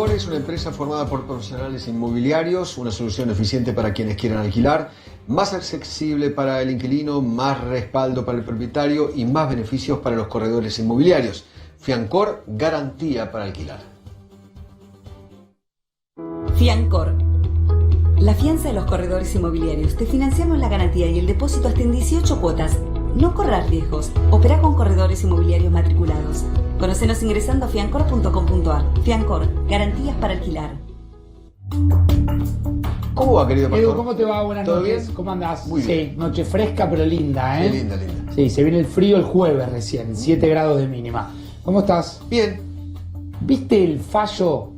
Fiancor es una empresa formada por profesionales inmobiliarios, una solución eficiente para quienes quieran alquilar, más accesible para el inquilino, más respaldo para el propietario y más beneficios para los corredores inmobiliarios. Fiancor, garantía para alquilar. Fiancor, la fianza de los corredores inmobiliarios. Te financiamos la garantía y el depósito hasta en 18 cuotas. No corras riesgos. Opera con corredores inmobiliarios matriculados. Conocenos ingresando a fiancor.com.ar. Fiancor, garantías para alquilar. ¿Cómo va, querido pastor? Edu, ¿cómo te va? Buenas ¿Todo noches. bien? ¿Cómo andás? Muy bien. Sí, noche fresca pero linda, ¿eh? Qué linda, linda. Sí, se viene el frío el jueves recién, 7 grados de mínima. ¿Cómo estás? Bien. ¿Viste el fallo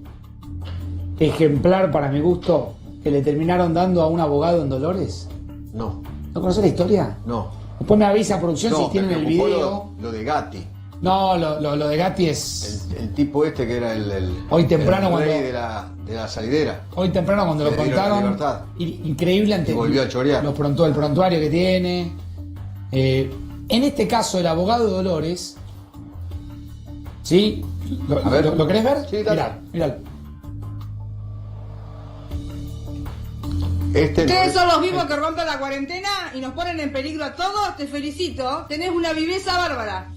ejemplar para mi gusto que le terminaron dando a un abogado en Dolores? No, ¿No conoces la historia? no. Después me avisa producción si tienen me el ocupó video. Lo de Gatti. No, lo de Gatti es... El tipo este que era el Hoy temprano el rey cuando- de la salidera. Hoy temprano cuando Le lo dieron la contaron, libertad. increíble ante Y volvió a chorear. el prontuario que tiene. En este caso, el abogado de Dolores, ¿sí? A ver. ¿Lo querés ver? Sí, dale. Miralo. Ustedes son los mismos que rompen la cuarentena y nos ponen en peligro a todos. Te felicito, tenés una viveza bárbara.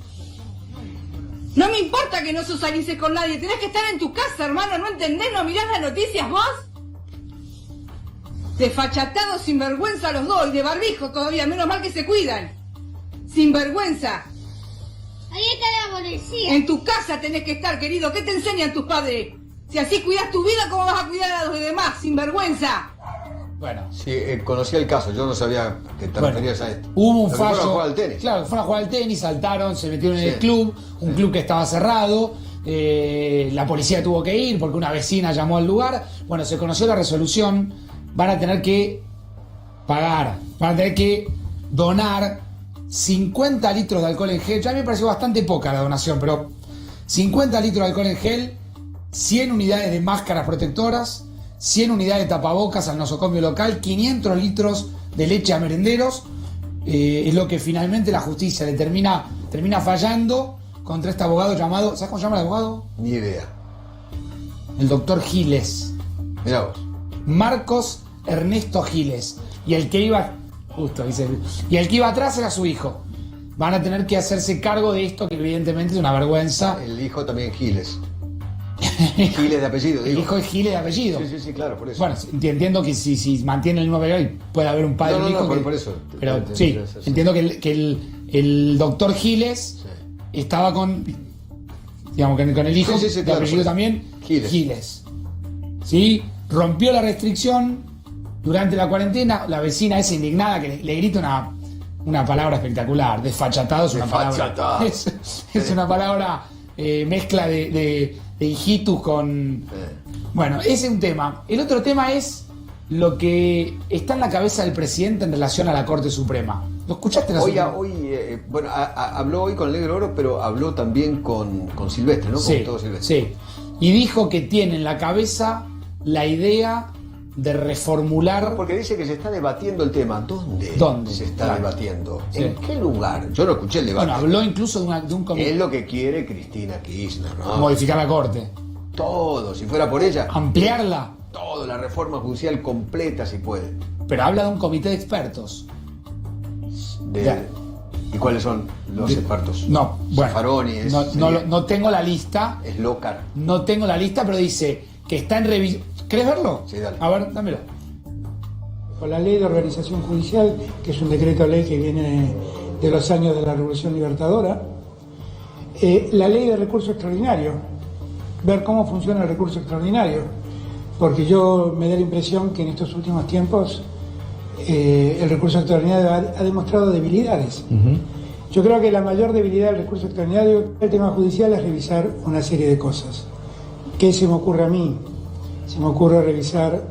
No me importa que no socialices con nadie, tenés que estar en tu casa, hermano, ¿no entendés? ¿No mirás las noticias vos? Desfachatados, sinvergüenza los dos, y de barbijo todavía, menos mal que se cuidan. Sinvergüenza. Ahí está la policía. En tu casa tenés que estar, querido. ¿Qué te enseñan tus padres? Si así cuidas tu vida, ¿cómo vas a cuidar a los demás? Sinvergüenza. Bueno. Sí, conocía el caso, yo no sabía que te referías a esto. Hubo un Lo que fueron a fallo. jugar al tenis. Claro, fueron a jugar al tenis, saltaron, se metieron en Sí. el club, un club que estaba cerrado. La policía tuvo que ir porque una vecina llamó al lugar. Bueno, se conoció la resolución. Van a tener que pagar, van a tener que donar 50 litros de alcohol en gel. Ya a mí me pareció bastante poca la donación, pero 50 litros de alcohol en gel, 100 unidades de máscaras protectoras, 100 unidades de tapabocas al nosocomio local, 500 litros de leche a merenderos. Es lo que finalmente la justicia le termina fallando contra este abogado llamado, ¿sabes cómo se llama el abogado? Ni idea. El doctor Giles. Mirá vos. Marcos Ernesto Giles. Y el que iba, justo dice, y el que iba atrás era su hijo. Van a tener que hacerse cargo de esto, que evidentemente es una vergüenza. El hijo también Giles. Giles de apellido, El digo. hijo es Giles de apellido. Sí, claro, por eso. Bueno, entiendo que si mantiene el mismo apellido puede haber un padre y No, un no, hijo. no, que- por eso. Pero Te- sí, te- entiendo que el doctor Giles estaba con, digamos, con el hijo, Sí, de claro, apellido por eso. también, Giles. ¿Sí? Rompió la restricción durante la cuarentena. La vecina esa indignada que le grita una palabra espectacular. Desfachatado es una Desfachatado. palabra. Es una palabra mezcla de hijitus con. Bueno, ese es un tema. El otro tema es lo que está en la cabeza del presidente en relación a la Corte Suprema. ¿Lo escuchaste? Bueno, habló hoy con el Negro Oro, pero habló también con Silvestre, ¿no? Sí, Con todo Silvestre. sí. Y dijo que tiene en la cabeza la idea de reformular. Porque dice que se está debatiendo el tema. ¿Dónde? ¿Dónde? Se está Claro. debatiendo. Sí. ¿En qué lugar? Yo no escuché el debate. Bueno, habló incluso de un Es lo que quiere Cristina Kirchner, ¿no? modificar la Corte. Todo, si fuera por ella. Ampliarla. Todo, la reforma judicial completa si puede. Pero habla de un comité de expertos. Ya. ¿Y cuáles son los expertos? No, bueno. Zaffaroni, No tengo la lista. es Lócar. No tengo la lista, pero dice que está en revisión. ¿Querés verlo? Sí, dale. A ver, dámelo. Con la ley de organización judicial, que es un decreto ley que viene de los años de la Revolución Libertadora, la ley de recurso extraordinario, ver cómo funciona el recurso extraordinario, porque yo me da la impresión que en estos últimos tiempos el recurso extraordinario ha demostrado debilidades. Yo creo que la mayor debilidad del recurso extraordinario del tema judicial es revisar una serie de cosas. ¿Qué se me ocurre a mí? Se me ocurre revisar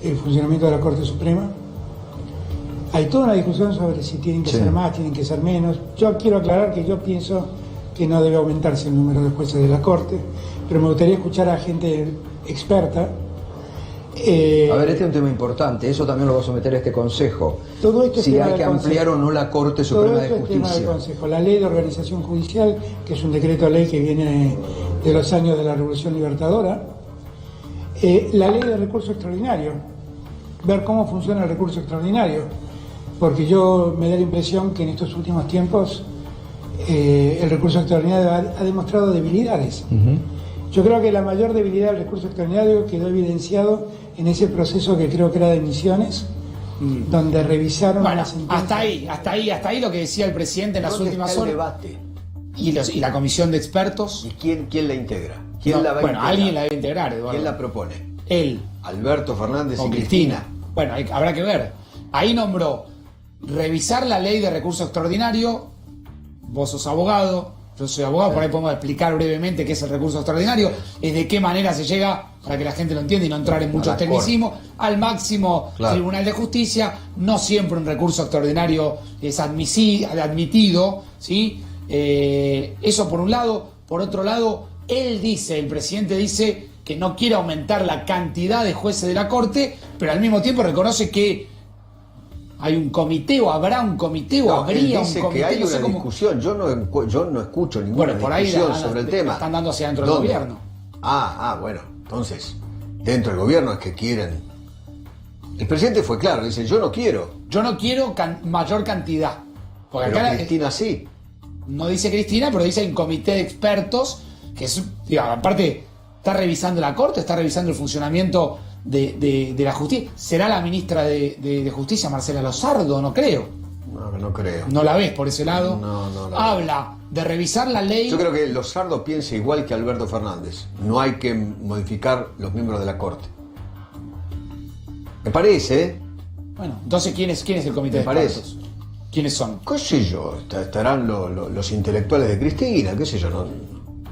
el funcionamiento de la Corte Suprema. Hay toda una discusión sobre si tienen que ser más, tienen que ser menos. Yo quiero aclarar que yo pienso que no debe aumentarse el número de jueces de la Corte, pero me gustaría escuchar a gente experta. A ver, este es un tema importante, eso también lo va a someter a este Consejo. Todo esto es Si tema hay del que ampliar Consejo. o no la Corte Todo Suprema esto de es tema del Justicia. Consejo. La ley de organización judicial, que es un decreto ley que viene de los años de la Revolución Libertadora, La ley de recurso extraordinario, ver cómo funciona el recurso extraordinario, porque yo me da la impresión que en estos últimos tiempos el recurso extraordinario ha demostrado debilidades. Yo creo que la mayor debilidad del recurso extraordinario quedó evidenciado en ese proceso que creo que era de emisiones, donde revisaron Bueno, la sentencia. hasta ahí lo que decía el presidente en las ¿Dónde últimas está el horas. debate? Y la comisión de expertos. ¿Y quién la integra? ¿Quién No, la va a bueno, integrar? alguien la debe integrar, Eduardo. ¿Quién la propone? Él. Alberto Fernández O y Cristina. Cristina. Bueno, habrá que ver. Ahí nombró revisar la ley de recurso extraordinario. Vos sos abogado, yo soy abogado, por ahí podemos explicar brevemente qué es el recurso extraordinario, es de qué manera se llega, para que la gente lo entienda y no entrar en muchos la tecnicismos, al máximo Claro. Tribunal de Justicia. No siempre un recurso extraordinario es admitido, ¿sí? Eso por un lado. Por otro lado, el presidente dice que no quiere aumentar la cantidad de jueces de la Corte, pero al mismo tiempo reconoce que hay un comité, o habrá un comité, o No, habría él un dice comité. que hay no sé una cómo- discusión. Yo no escucho ninguna Bueno, por ahí discusión la- sobre el tema. están dando hacia dentro del ¿Dónde? gobierno. Bueno. Entonces, dentro del gobierno es que quieren. El presidente fue claro, dice, yo no quiero. Yo no quiero mayor cantidad. Porque Pero acá Cristina sí. no dice Cristina, pero dice un comité de expertos que es, digamos, aparte está revisando la Corte, está revisando el funcionamiento de la justicia. ¿Será la ministra de Justicia, Marcela Lozardo? No creo. No creo. ¿No la ves por ese lado? No la Habla de revisar la ley. Yo creo que Lozardo piensa igual que Alberto Fernández. No hay que modificar los miembros de la Corte. Me parece, ¿eh? Bueno, entonces, ¿quién es el comité Me de parece. expertos? ¿Quiénes son? ¿Qué sé yo? Estarán los intelectuales de Cristina, qué sé yo, ¿no?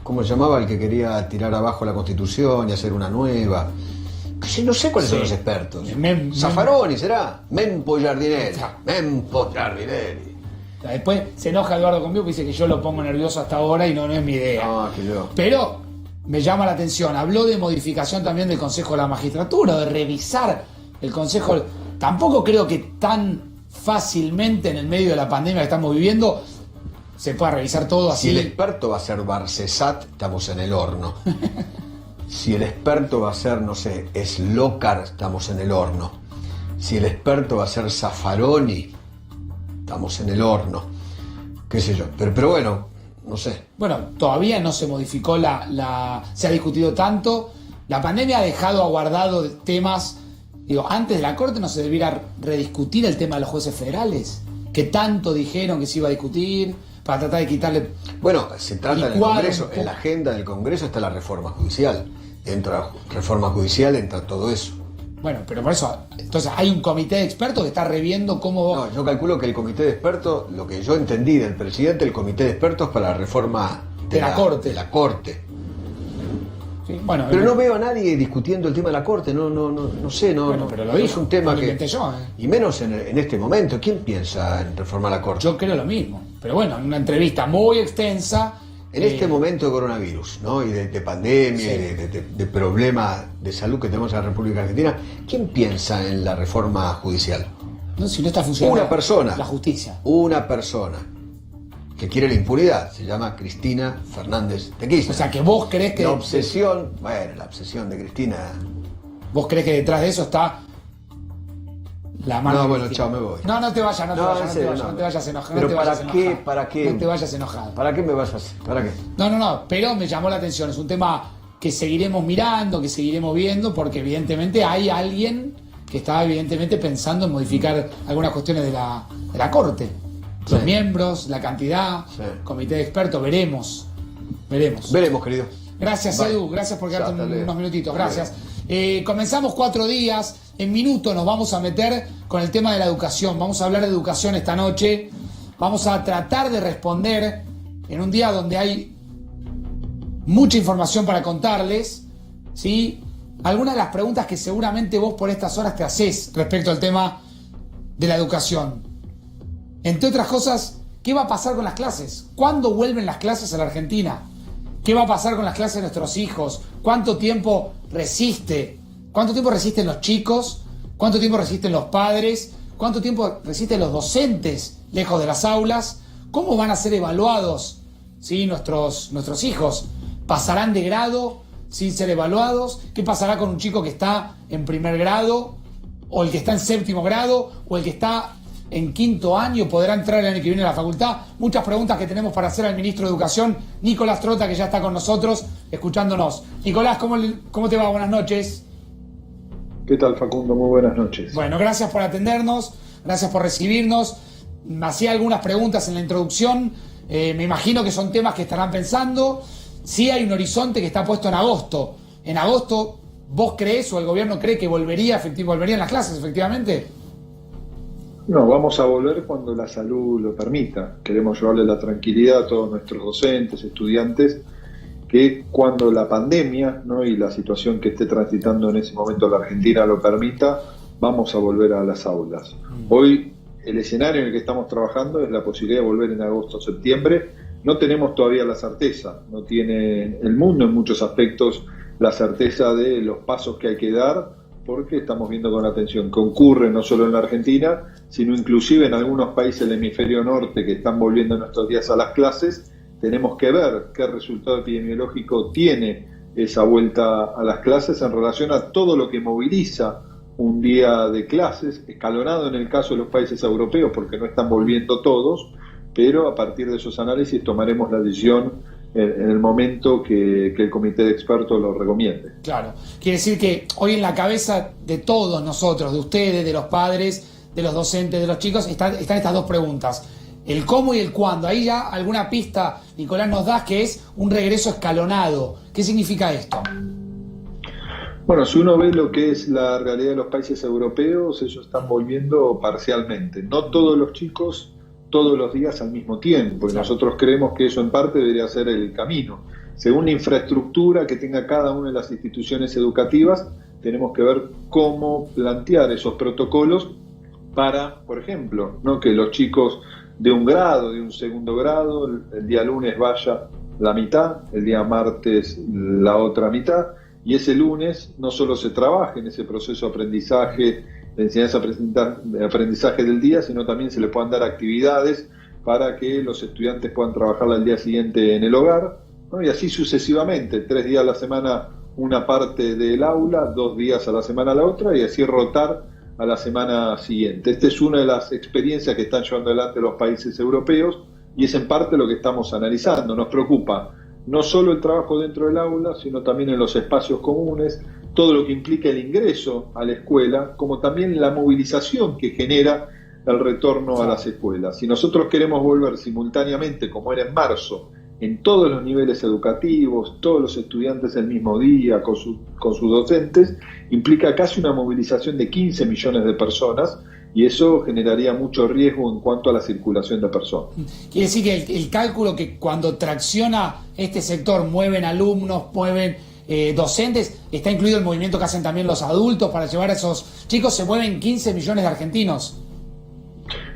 ¿Cómo se llamaba el que quería tirar abajo la Constitución y hacer una nueva? Que sé, no sé cuáles son los expertos. Zaffaroni será. Mempo Giardinelli. Mempo Giardinelli. Después se enoja Eduardo conmigo y dice que yo lo pongo nervioso hasta ahora y no es mi idea. No, que yo. Pero me llama la atención. Habló de modificación también del Consejo de la Magistratura, de revisar el Consejo. Tampoco creo que tan fácilmente en el medio de la pandemia que estamos viviendo se pueda revisar todo así. Si el experto va a ser Barcesat, estamos en el horno. Si el experto va a ser, no sé, Slokar, estamos en el horno. Si el experto va a ser Zaffaroni, estamos en el horno. Qué sé yo. Pero bueno, no sé. Bueno, todavía no se modificó se ha discutido tanto. La pandemia ha dejado aguardado temas. Digo, antes de la Corte no se debiera rediscutir el tema de los jueces federales, que tanto dijeron que se iba a discutir, para tratar de quitarle. Bueno, se trata en el licuar Congreso. un poco. En la agenda del Congreso está la reforma judicial. Dentro de la reforma judicial entra todo eso. Bueno, pero por eso, entonces hay un comité de expertos que está reviendo cómo. No, yo calculo que el comité de expertos, lo que yo entendí del presidente, el comité de expertos para la reforma De la Corte. De la Corte. Sí, bueno, Pero no veo a nadie discutiendo el tema de la Corte, no sé, Bueno, pero lo no dijo, es un tema lo que... inventé yo, Y menos en este momento, ¿quién piensa en reformar la Corte? Yo creo lo mismo. Pero bueno, en una entrevista muy extensa. En este momento de coronavirus, ¿no? Y de pandemia, Sí. y de problema de salud que tenemos en la República Argentina, ¿quién piensa en la reforma judicial? No, si no está funcionando. Una persona. La justicia. Una persona que quiere la impunidad, se llama Cristina Fernández de Kirchner. O sea, que vos creés que. La obsesión de Cristina... Vos creés que detrás de eso está la mano. No, de bueno, Cristina. chao, me voy. No te vayas, no te No, vayas, en no te serio, vayas, no. no te vayas enojado. Pero no te vayas ¿para qué? enojado. ¿Para qué? No te vayas enojado. ¿Para qué me vas a hacer? ¿Para qué? No, pero me llamó la atención. Es un tema que seguiremos mirando, que seguiremos viendo, porque evidentemente hay alguien que está evidentemente pensando en modificar algunas cuestiones de la Corte. Los Sí. miembros, la cantidad, Sí. comité de expertos, veremos. Veremos, querido. Gracias, Bye. Edu, gracias por quedarte Hasta luego. unos minutitos, Hasta gracias. Comenzamos 4 días, en minutos nos vamos a meter con el tema de la educación, vamos a hablar de educación esta noche, vamos a tratar de responder en un día donde hay mucha información para contarles, ¿sí? Algunas de las preguntas que seguramente vos por estas horas te hacés respecto al tema de la educación. Entre otras cosas, ¿qué va a pasar con las clases? ¿Cuándo vuelven las clases a la Argentina? ¿Qué va a pasar con las clases de nuestros hijos? ¿Cuánto tiempo resiste? ¿Cuánto tiempo resisten los chicos? ¿Cuánto tiempo resisten los padres? ¿Cuánto tiempo resisten los docentes lejos de las aulas? ¿Cómo van a ser evaluados, ¿sí? nuestros hijos? ¿Pasarán de grado? sin ser evaluados? ¿Qué pasará con un chico que está en primer grado, o el que está en séptimo grado, o el que está en quinto año? ¿Podrá entrar el año que viene a la facultad? Muchas preguntas que tenemos para hacer al ministro de Educación, Nicolás Trota, que ya está con nosotros, escuchándonos. Nicolás, ¿cómo te va? Buenas noches. ¿Qué tal, Facundo? Muy buenas noches. Bueno, gracias por atendernos, gracias por recibirnos. Me hacía algunas preguntas en la introducción. Me imagino que son temas que estarán pensando. Sí hay un horizonte que está puesto en agosto. En agosto, ¿vos crees o el gobierno cree que volverían las clases, efectivamente? No, vamos a volver cuando la salud lo permita. Queremos llevarle la tranquilidad a todos nuestros docentes, estudiantes, que cuando la pandemia, ¿no?, y la situación que esté transitando en ese momento la Argentina lo permita, vamos a volver a las aulas. Hoy el escenario en el que estamos trabajando es la posibilidad de volver en agosto o septiembre. No tenemos todavía la certeza, no tiene el mundo en muchos aspectos la certeza de los pasos que hay que dar, porque estamos viendo con atención que ocurre no solo en la Argentina, sino inclusive en algunos países del hemisferio norte que están volviendo en estos días a las clases. Tenemos que ver qué resultado epidemiológico tiene esa vuelta a las clases en relación a todo lo que moviliza un día de clases, escalonado en el caso de los países europeos, porque no están volviendo todos, pero a partir de esos análisis tomaremos la decisión en el momento que el comité de expertos lo recomiende. Claro, quiere decir que hoy en la cabeza de todos nosotros, de ustedes, de los padres, de los docentes, de los chicos, están estas dos preguntas: el cómo y el cuándo. Ahí ya alguna pista, Nicolás, nos das, que es un regreso escalonado. ¿Qué significa esto? Bueno, si uno ve lo que es la realidad de los países europeos, ellos están volviendo parcialmente. No todos los chicos todos los días al mismo tiempo, y nosotros creemos que eso en parte debería ser el camino. Según la infraestructura que tenga cada una de las instituciones educativas, tenemos que ver cómo plantear esos protocolos para, por ejemplo, ¿no?, que los chicos de un grado, de un segundo grado, el día lunes vaya la mitad, el día martes la otra mitad, y ese lunes no solo se trabaje en ese proceso de aprendizaje, de enseñanza-aprendizaje del día, sino también se le puedan dar actividades para que los estudiantes puedan trabajar al día siguiente en el hogar, ¿no? Y así sucesivamente, 3 días a la semana una parte del aula, 2 días a la semana la otra, y así rotar a la semana siguiente. Esta es una de las experiencias que están llevando adelante los países europeos, y es en parte lo que estamos analizando. Nos preocupa no solo el trabajo dentro del aula, sino también en los espacios comunes, todo lo que implica el ingreso a la escuela, como también la movilización que genera el retorno a las escuelas. Si nosotros queremos volver simultáneamente, como era en marzo, en todos los niveles educativos, todos los estudiantes el mismo día, con sus docentes, implica casi una movilización de 15 millones de personas, y eso generaría mucho riesgo en cuanto a la circulación de personas. Quiere decir que el cálculo que cuando tracciona este sector, mueven alumnos, mueven docentes, está incluido el movimiento que hacen también los adultos para llevar a esos chicos. Se mueven 15 millones de argentinos.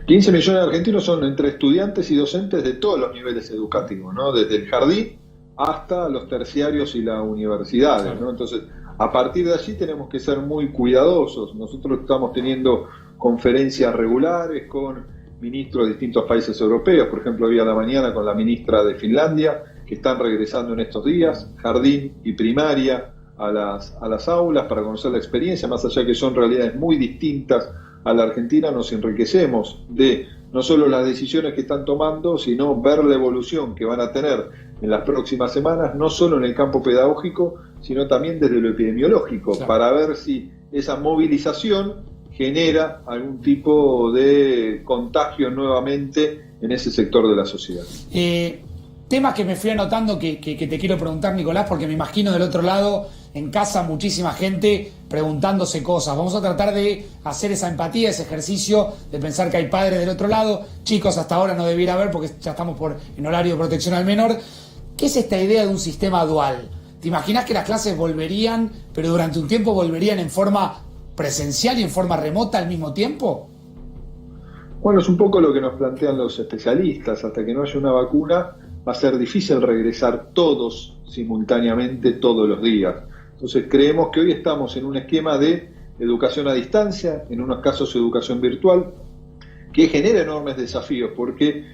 15 millones de argentinos son entre estudiantes y docentes de todos los niveles educativos, ¿no? Desde el jardín hasta los terciarios y las universidades, ¿no? Entonces, a partir de allí tenemos que ser muy cuidadosos. Nosotros estamos teniendo conferencias regulares con ministros de distintos países europeos. Por ejemplo, hoy a la mañana con la ministra de Finlandia, que están regresando en estos días, jardín y primaria, a las aulas para conocer la experiencia, más allá que son realidades muy distintas a la Argentina. Nos enriquecemos de no solo las decisiones que están tomando, sino ver la evolución que van a tener en las próximas semanas, no solo en el campo pedagógico, sino también desde lo epidemiológico, claro, para ver si esa movilización genera algún tipo de contagio nuevamente en ese sector de la sociedad. Temas que me fui anotando que te quiero preguntar, Nicolás, porque me imagino del otro lado, en casa, muchísima gente preguntándose cosas. Vamos a tratar de hacer esa empatía, ese ejercicio de pensar que hay padres del otro lado. Chicos, hasta ahora no debiera haber porque ya estamos en horario de protección al menor. ¿Qué es esta idea de un sistema dual? ¿Te imaginas que las clases volverían, pero durante un tiempo volverían en forma presencial y en forma remota al mismo tiempo? Bueno, es un poco lo que nos plantean los especialistas. Hasta que no haya una vacuna, va a ser difícil regresar todos simultáneamente todos los días. Entonces creemos que hoy estamos en un esquema de educación a distancia, en unos casos educación virtual, que genera enormes desafíos, porque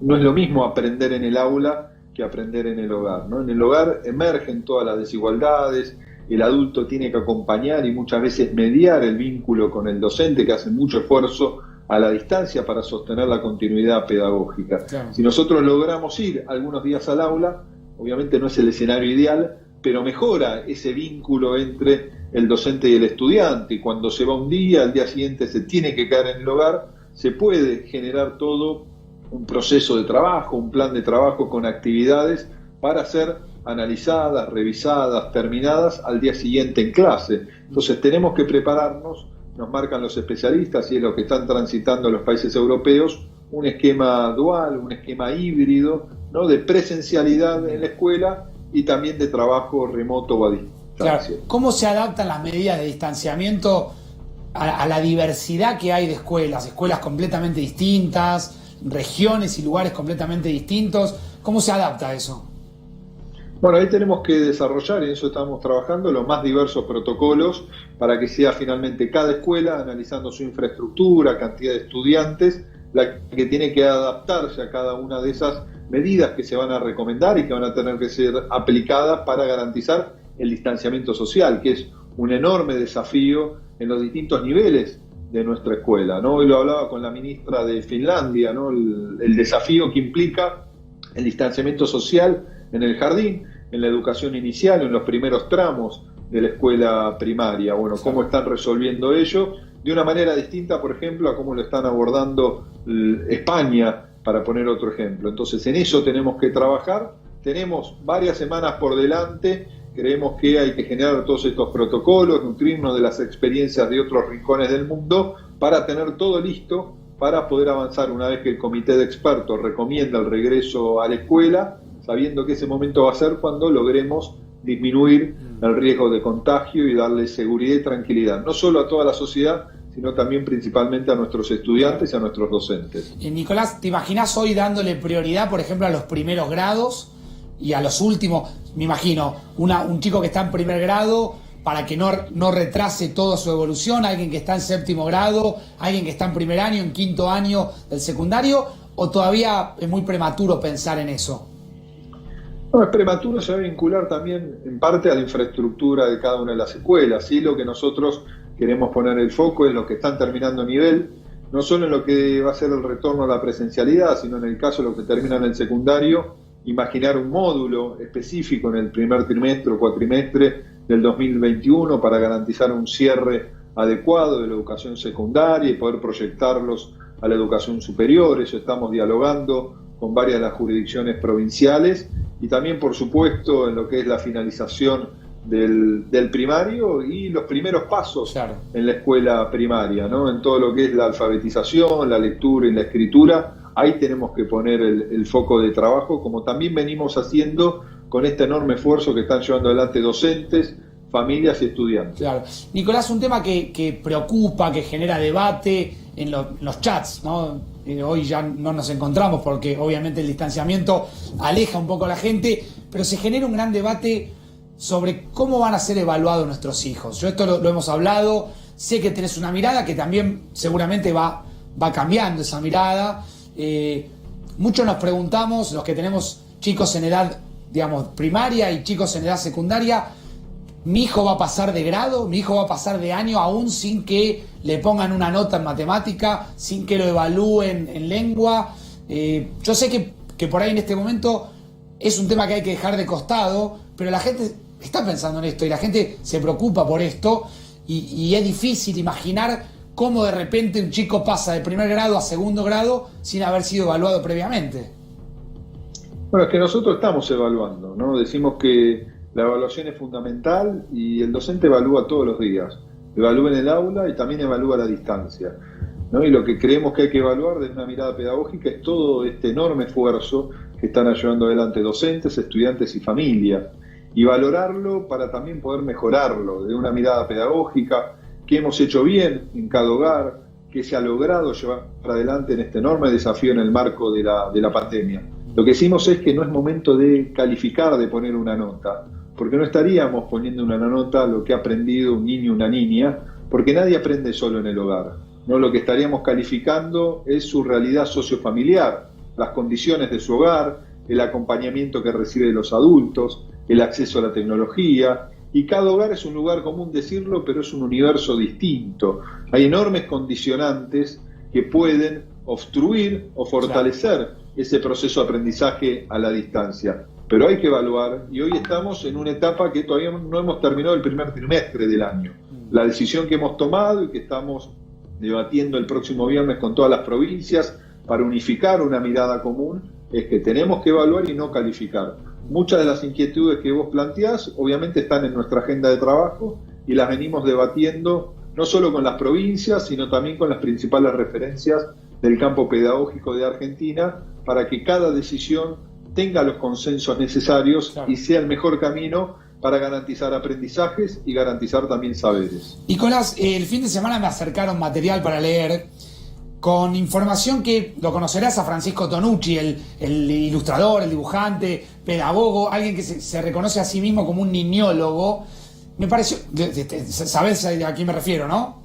no es lo mismo aprender en el aula que aprender en el hogar, ¿no? En el hogar emergen todas las desigualdades, el adulto tiene que acompañar y muchas veces mediar el vínculo con el docente, que hace mucho esfuerzo a la distancia para sostener la continuidad pedagógica. Claro. Si nosotros logramos ir algunos días al aula, obviamente no es el escenario ideal, pero mejora ese vínculo entre el docente y el estudiante, y cuando se va un día, al día siguiente se tiene que quedar en el hogar, se puede generar todo un proceso de trabajo, un plan de trabajo con actividades para ser analizadas, revisadas, terminadas al día siguiente en clase. Entonces tenemos que prepararnos, nos marcan los especialistas y es lo que están transitando los países europeos, un esquema dual, un esquema híbrido, ¿no? De presencialidad en la escuela y también de trabajo remoto o a distancia. Claro. ¿Cómo se adaptan las medidas de distanciamiento a la diversidad que hay de escuelas completamente distintas, regiones y lugares completamente distintos? ¿Cómo se adapta a eso? Bueno, ahí tenemos que desarrollar, y en eso estamos trabajando, los más diversos protocolos para que sea finalmente cada escuela, analizando su infraestructura, cantidad de estudiantes, la que tiene que adaptarse a cada una de esas medidas que se van a recomendar y que van a tener que ser aplicadas para garantizar el distanciamiento social, que es un enorme desafío en los distintos niveles de nuestra escuela, ¿no? Hoy lo hablaba con la ministra de Finlandia, ¿no? El desafío que implica el distanciamiento social en el jardín, en la educación inicial, en los primeros tramos de la escuela primaria. Bueno, cómo están resolviendo ello de una manera distinta, por ejemplo, a cómo lo están abordando España, para poner otro ejemplo. Entonces, en eso tenemos que trabajar. Tenemos varias semanas por delante. Creemos que hay que generar todos estos protocolos, nutrirnos de las experiencias de otros rincones del mundo para tener todo listo para poder avanzar una vez que el comité de expertos recomienda el regreso a la escuela, sabiendo que ese momento va a ser cuando logremos disminuir el riesgo de contagio y darle seguridad y tranquilidad, no solo a toda la sociedad, sino también principalmente a nuestros estudiantes y a nuestros docentes. Nicolás, ¿te imaginas hoy dándole prioridad, por ejemplo, a los primeros grados y a los últimos? Me imagino, un chico que está en primer grado, para que no retrase toda su evolución, alguien que está en séptimo grado, alguien que está en primer año, en quinto año del secundario, ¿o todavía es muy prematuro pensar en eso? No, es prematuro, se va a vincular también en parte a la infraestructura de cada una de las escuelas. Sí, lo que nosotros queremos poner el foco es los que están terminando nivel, no solo en lo que va a ser el retorno a la presencialidad, sino en el caso de los que terminan el secundario, imaginar un módulo específico en el primer trimestre o cuatrimestre del 2021 para garantizar un cierre adecuado de la educación secundaria y poder proyectarlos a la educación superior. Eso estamos dialogando con varias de las jurisdicciones provinciales y también, por supuesto, en lo que es la finalización del primario y los primeros pasos en la escuela primaria, ¿no? En todo lo que es la alfabetización, la lectura y la escritura. Ahí tenemos que poner el foco de trabajo, como también venimos haciendo con este enorme esfuerzo que están llevando adelante docentes, familias y estudiantes. Claro. Nicolás, un tema que preocupa, que genera debate en los chats, ¿no? Hoy ya no nos encontramos porque obviamente el distanciamiento aleja un poco a la gente, pero se genera un gran debate sobre cómo van a ser evaluados nuestros hijos. Yo esto lo hemos hablado, sé que tenés una mirada que también seguramente va cambiando esa mirada. Muchos nos preguntamos, los que tenemos chicos en edad, digamos, primaria y chicos en edad secundaria, ¿mi hijo va a pasar de grado? ¿Mi hijo va a pasar de año aún sin que le pongan una nota en matemática, sin que lo evalúen en lengua? Yo sé que por ahí en este momento es un tema que hay que dejar de costado, pero la gente está pensando en esto y la gente se preocupa por esto y es difícil imaginar cómo de repente un chico pasa de primer grado a segundo grado sin haber sido evaluado previamente. Bueno, es que nosotros estamos evaluando, ¿no? Decimos que la evaluación es fundamental y el docente evalúa todos los días. Evalúa en el aula y también evalúa a la distancia, ¿no? Y lo que creemos que hay que evaluar desde una mirada pedagógica es todo este enorme esfuerzo que están llevando adelante docentes, estudiantes y familia. Y valorarlo para también poder mejorarlo desde una mirada pedagógica, qué hemos hecho bien en cada hogar, qué se ha logrado llevar adelante en este enorme desafío en el marco de la pandemia. Lo que decimos es que no es momento de calificar, de poner una nota, porque no estaríamos poniendo una nota a lo que ha aprendido un niño o una niña, porque nadie aprende solo en el hogar, ¿no? Lo que estaríamos calificando es su realidad sociofamiliar, las condiciones de su hogar, el acompañamiento que recibe de los adultos, el acceso a la tecnología, y cada hogar es un lugar común decirlo, pero es un universo distinto. Hay enormes condicionantes que pueden obstruir o fortalecer ese proceso de aprendizaje a la distancia. Pero hay que evaluar, y hoy estamos en una etapa que todavía no hemos terminado el primer trimestre del año. La decisión que hemos tomado y que estamos debatiendo el próximo viernes con todas las provincias para unificar una mirada común es que tenemos que evaluar y no calificar. Muchas de las inquietudes que vos planteás obviamente están en nuestra agenda de trabajo y las venimos debatiendo no solo con las provincias, sino también con las principales referencias del campo pedagógico de Argentina, para que cada decisión tenga los consensos necesarios y sea el mejor camino para garantizar aprendizajes y garantizar también saberes. Nicolás, el fin de semana me acercaron material para leer con información que lo conocerás a Francisco Tonucci, el ilustrador, el dibujante, pedagogo, alguien que se reconoce a sí mismo como un niñólogo. Me pareció, sabés a quién me refiero, ¿no?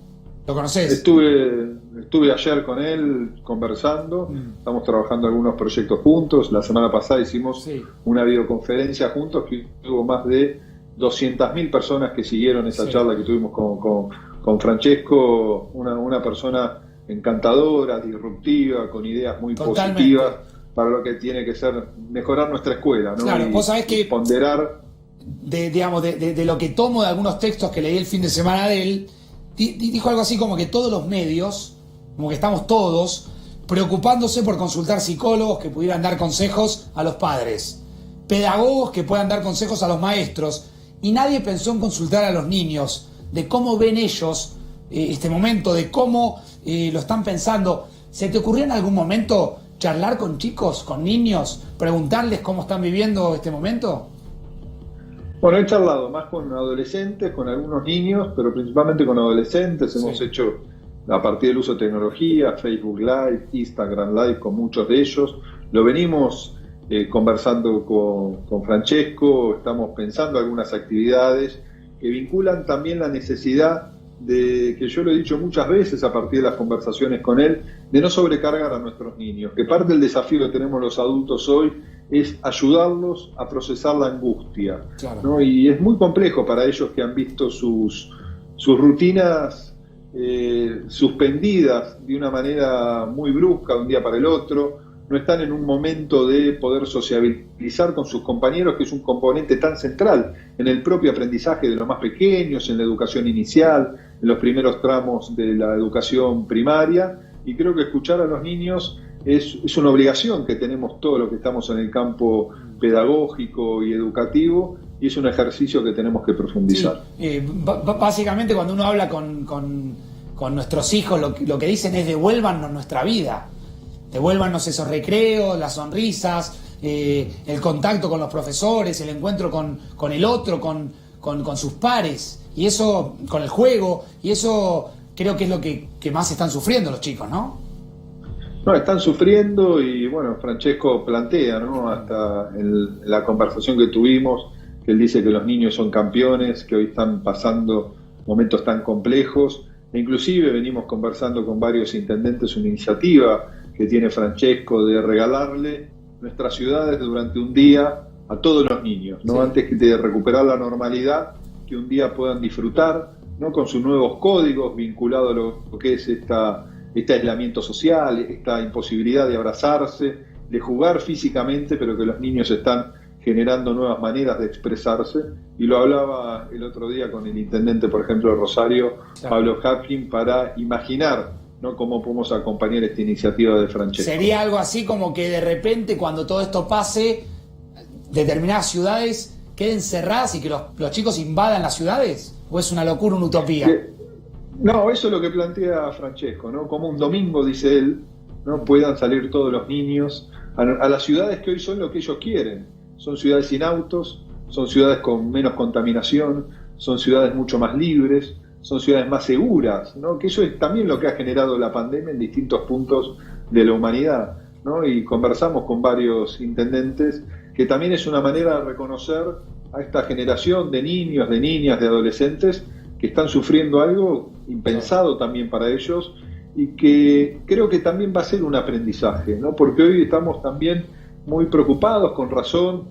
¿Lo conocés? Estuve ayer con él conversando, estamos trabajando algunos proyectos juntos. La semana pasada hicimos una videoconferencia juntos que hubo más de 200.000 personas que siguieron esa charla que tuvimos con Francesco, una persona encantadora, disruptiva, con ideas muy positivas para lo que tiene que ser mejorar nuestra escuela, ¿no? Claro, vos sabés que ponderar de lo que tomo de algunos textos que leí el fin de semana de él, dijo algo así como que todos los medios, como que estamos todos preocupándose por consultar psicólogos que pudieran dar consejos a los padres, pedagogos que puedan dar consejos a los maestros, y nadie pensó en consultar a los niños, de cómo ven ellos este momento, de cómo lo están pensando. ¿Se te ocurrió en algún momento charlar con chicos, con niños, preguntarles cómo están viviendo este momento? Bueno, he charlado más con adolescentes, con algunos niños, pero principalmente con adolescentes. Hemos hecho, a partir del uso de tecnología, Facebook Live, Instagram Live, con muchos de ellos. Lo venimos conversando con Francesco, estamos pensando algunas actividades que vinculan también la necesidad de, que yo lo he dicho muchas veces a partir de las conversaciones con él, de no sobrecargar a nuestros niños, que parte del desafío que tenemos los adultos hoy es ayudarlos a procesar la angustia, ¿no? Y es muy complejo para ellos que han visto sus rutinas suspendidas de una manera muy brusca de un día para el otro, no están en un momento de poder sociabilizar con sus compañeros, que es un componente tan central en el propio aprendizaje de los más pequeños, en la educación inicial, en los primeros tramos de la educación primaria, y creo que escuchar a los niños es una obligación que tenemos todos los que estamos en el campo pedagógico y educativo, y es un ejercicio que tenemos que profundizar. Básicamente cuando uno habla con nuestros hijos, lo que dicen es: devuélvanos nuestra vida. Devuélvanos esos recreos, las sonrisas, el contacto con los profesores, el encuentro con el otro, con sus pares, y eso, con el juego, y eso creo que es lo que más están sufriendo los chicos, ¿no? No, están sufriendo, y bueno, Francesco plantea, ¿no? Hasta en la conversación que tuvimos, que él dice que los niños son campeones, que hoy están pasando momentos tan complejos, e inclusive venimos conversando con varios intendentes una iniciativa que tiene Francesco de regalarle nuestras ciudades durante un día a todos los niños, ¿no? Antes de recuperar la normalidad, que un día puedan disfrutar, ¿no? Con sus nuevos códigos vinculados a lo que es este aislamiento social, esta imposibilidad de abrazarse, de jugar físicamente, pero que los niños están generando nuevas maneras de expresarse. Y lo hablaba el otro día con el intendente, por ejemplo, de Rosario, Pablo Hapkin, para imaginar, ¿no?, cómo podemos acompañar esta iniciativa de Francesco. ¿Sería algo así como que de repente, cuando todo esto pase, determinadas ciudades queden cerradas y que los chicos invadan las ciudades? ¿O es una locura, una utopía? No, eso es lo que plantea Francesco, ¿no? Como un domingo, dice él, ¿no?, puedan salir todos los niños a las ciudades que hoy son lo que ellos quieren. Son ciudades sin autos, son ciudades con menos contaminación, son ciudades mucho más libres, son ciudades más seguras, ¿no? Que eso es también lo que ha generado la pandemia en distintos puntos de la humanidad, ¿no? Y conversamos con varios intendentes que también es una manera de reconocer a esta generación de niños, de niñas, de adolescentes que están sufriendo algo impensado también para ellos, y que creo que también va a ser un aprendizaje, ¿no? Porque hoy estamos también muy preocupados, con razón,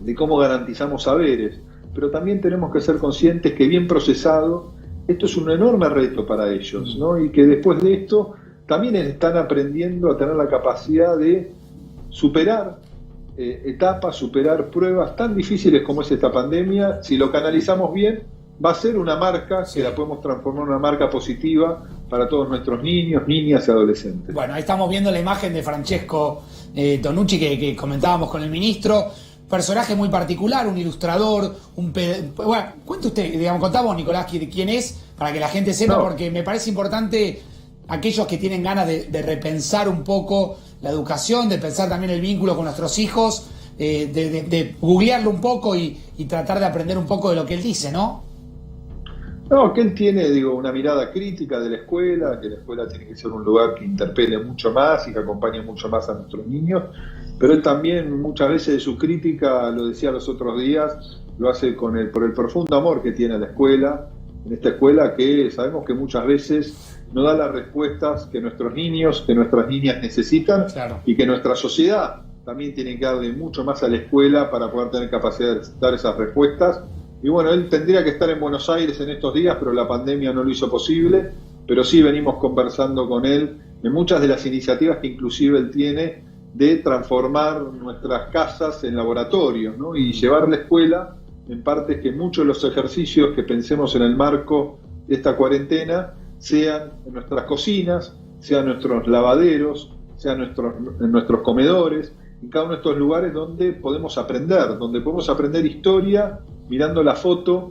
de cómo garantizamos saberes, pero también tenemos que ser conscientes que bien procesado, esto es un enorme reto para ellos, ¿no? Y que después de esto también están aprendiendo a tener la capacidad de superar etapas, superar pruebas tan difíciles como es esta pandemia. Si lo canalizamos bien, va a ser una marca que la podemos transformar en una marca positiva para todos nuestros niños, niñas y adolescentes. Bueno, ahí estamos viendo la imagen de Francesco Tonucci que comentábamos con el ministro. Personaje muy particular, un ilustrador, bueno, cuente usted, digamos, contá vos, Nicolás, quién es, para que la gente sepa, porque me parece importante aquellos que tienen ganas de repensar un poco la educación, de pensar también el vínculo con nuestros hijos, de googlearlo un poco y tratar de aprender un poco de lo que él dice, ¿no? No, que él tiene, una mirada crítica de la escuela, que la escuela tiene que ser un lugar que interpele mucho más y que acompañe mucho más a nuestros niños, pero él también muchas veces de su crítica, lo decía los otros días, lo hace por el profundo amor que tiene a la escuela, en esta escuela que sabemos que muchas veces no da las respuestas que nuestros niños, que nuestras niñas necesitan, claro, y que nuestra sociedad también tiene que darle mucho más a la escuela para poder tener capacidad de dar esas respuestas. Y bueno, él tendría que estar en Buenos Aires en estos días, pero la pandemia no lo hizo posible, pero sí venimos conversando con él en muchas de las iniciativas que inclusive él tiene de transformar nuestras casas en laboratorios, ¿no? Y llevar la escuela en partes que muchos de los ejercicios que pensemos en el marco de esta cuarentena sean en nuestras cocinas, sean nuestros lavaderos, sean en nuestros comedores, en cada uno de estos lugares donde podemos aprender historia mirando la foto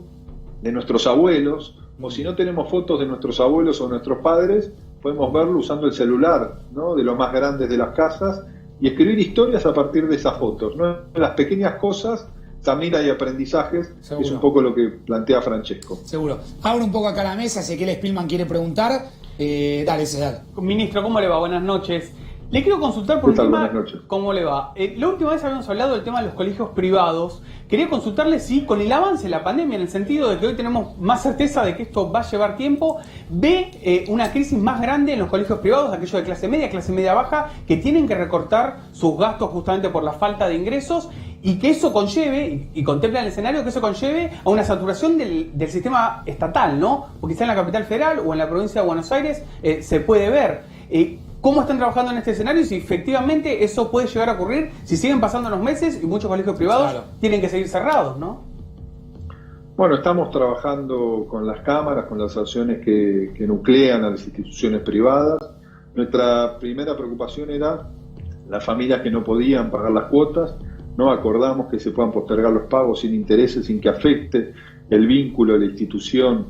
de nuestros abuelos, o si no tenemos fotos de nuestros abuelos o nuestros padres, podemos verlo usando el celular, ¿no? De los más grandes de las casas, y escribir historias a partir de esas fotos, ¿no? En las pequeñas cosas también hay aprendizajes, que es un poco lo que plantea Francesco. Seguro. Abro un poco acá la mesa, Ezequiel Spillman quiere preguntar. Dale, César. Ministro, ¿cómo le va? Buenas noches. Le quiero consultar por un tema. ¿Cómo le va? La última vez habíamos hablado del tema de los colegios privados. Quería consultarle si con el avance de la pandemia, en el sentido de que hoy tenemos más certeza de que esto va a llevar tiempo, ve una crisis más grande en los colegios privados, aquellos de clase media baja, que tienen que recortar sus gastos justamente por la falta de ingresos, y que eso conlleve, y contempla el escenario, que eso conlleve a una saturación del sistema estatal, ¿no? Porque quizá en la capital federal o en la provincia de Buenos Aires se puede ver. ¿Cómo están trabajando en este escenario y si efectivamente eso puede llegar a ocurrir si siguen pasando los meses y muchos colegios privados tienen que seguir cerrados, ¿no? Bueno, estamos trabajando con las cámaras, con las acciones que nuclean a las instituciones privadas. Nuestra primera preocupación era las familias que no podían pagar las cuotas. No acordamos que se puedan postergar los pagos sin intereses, sin que afecte el vínculo de la institución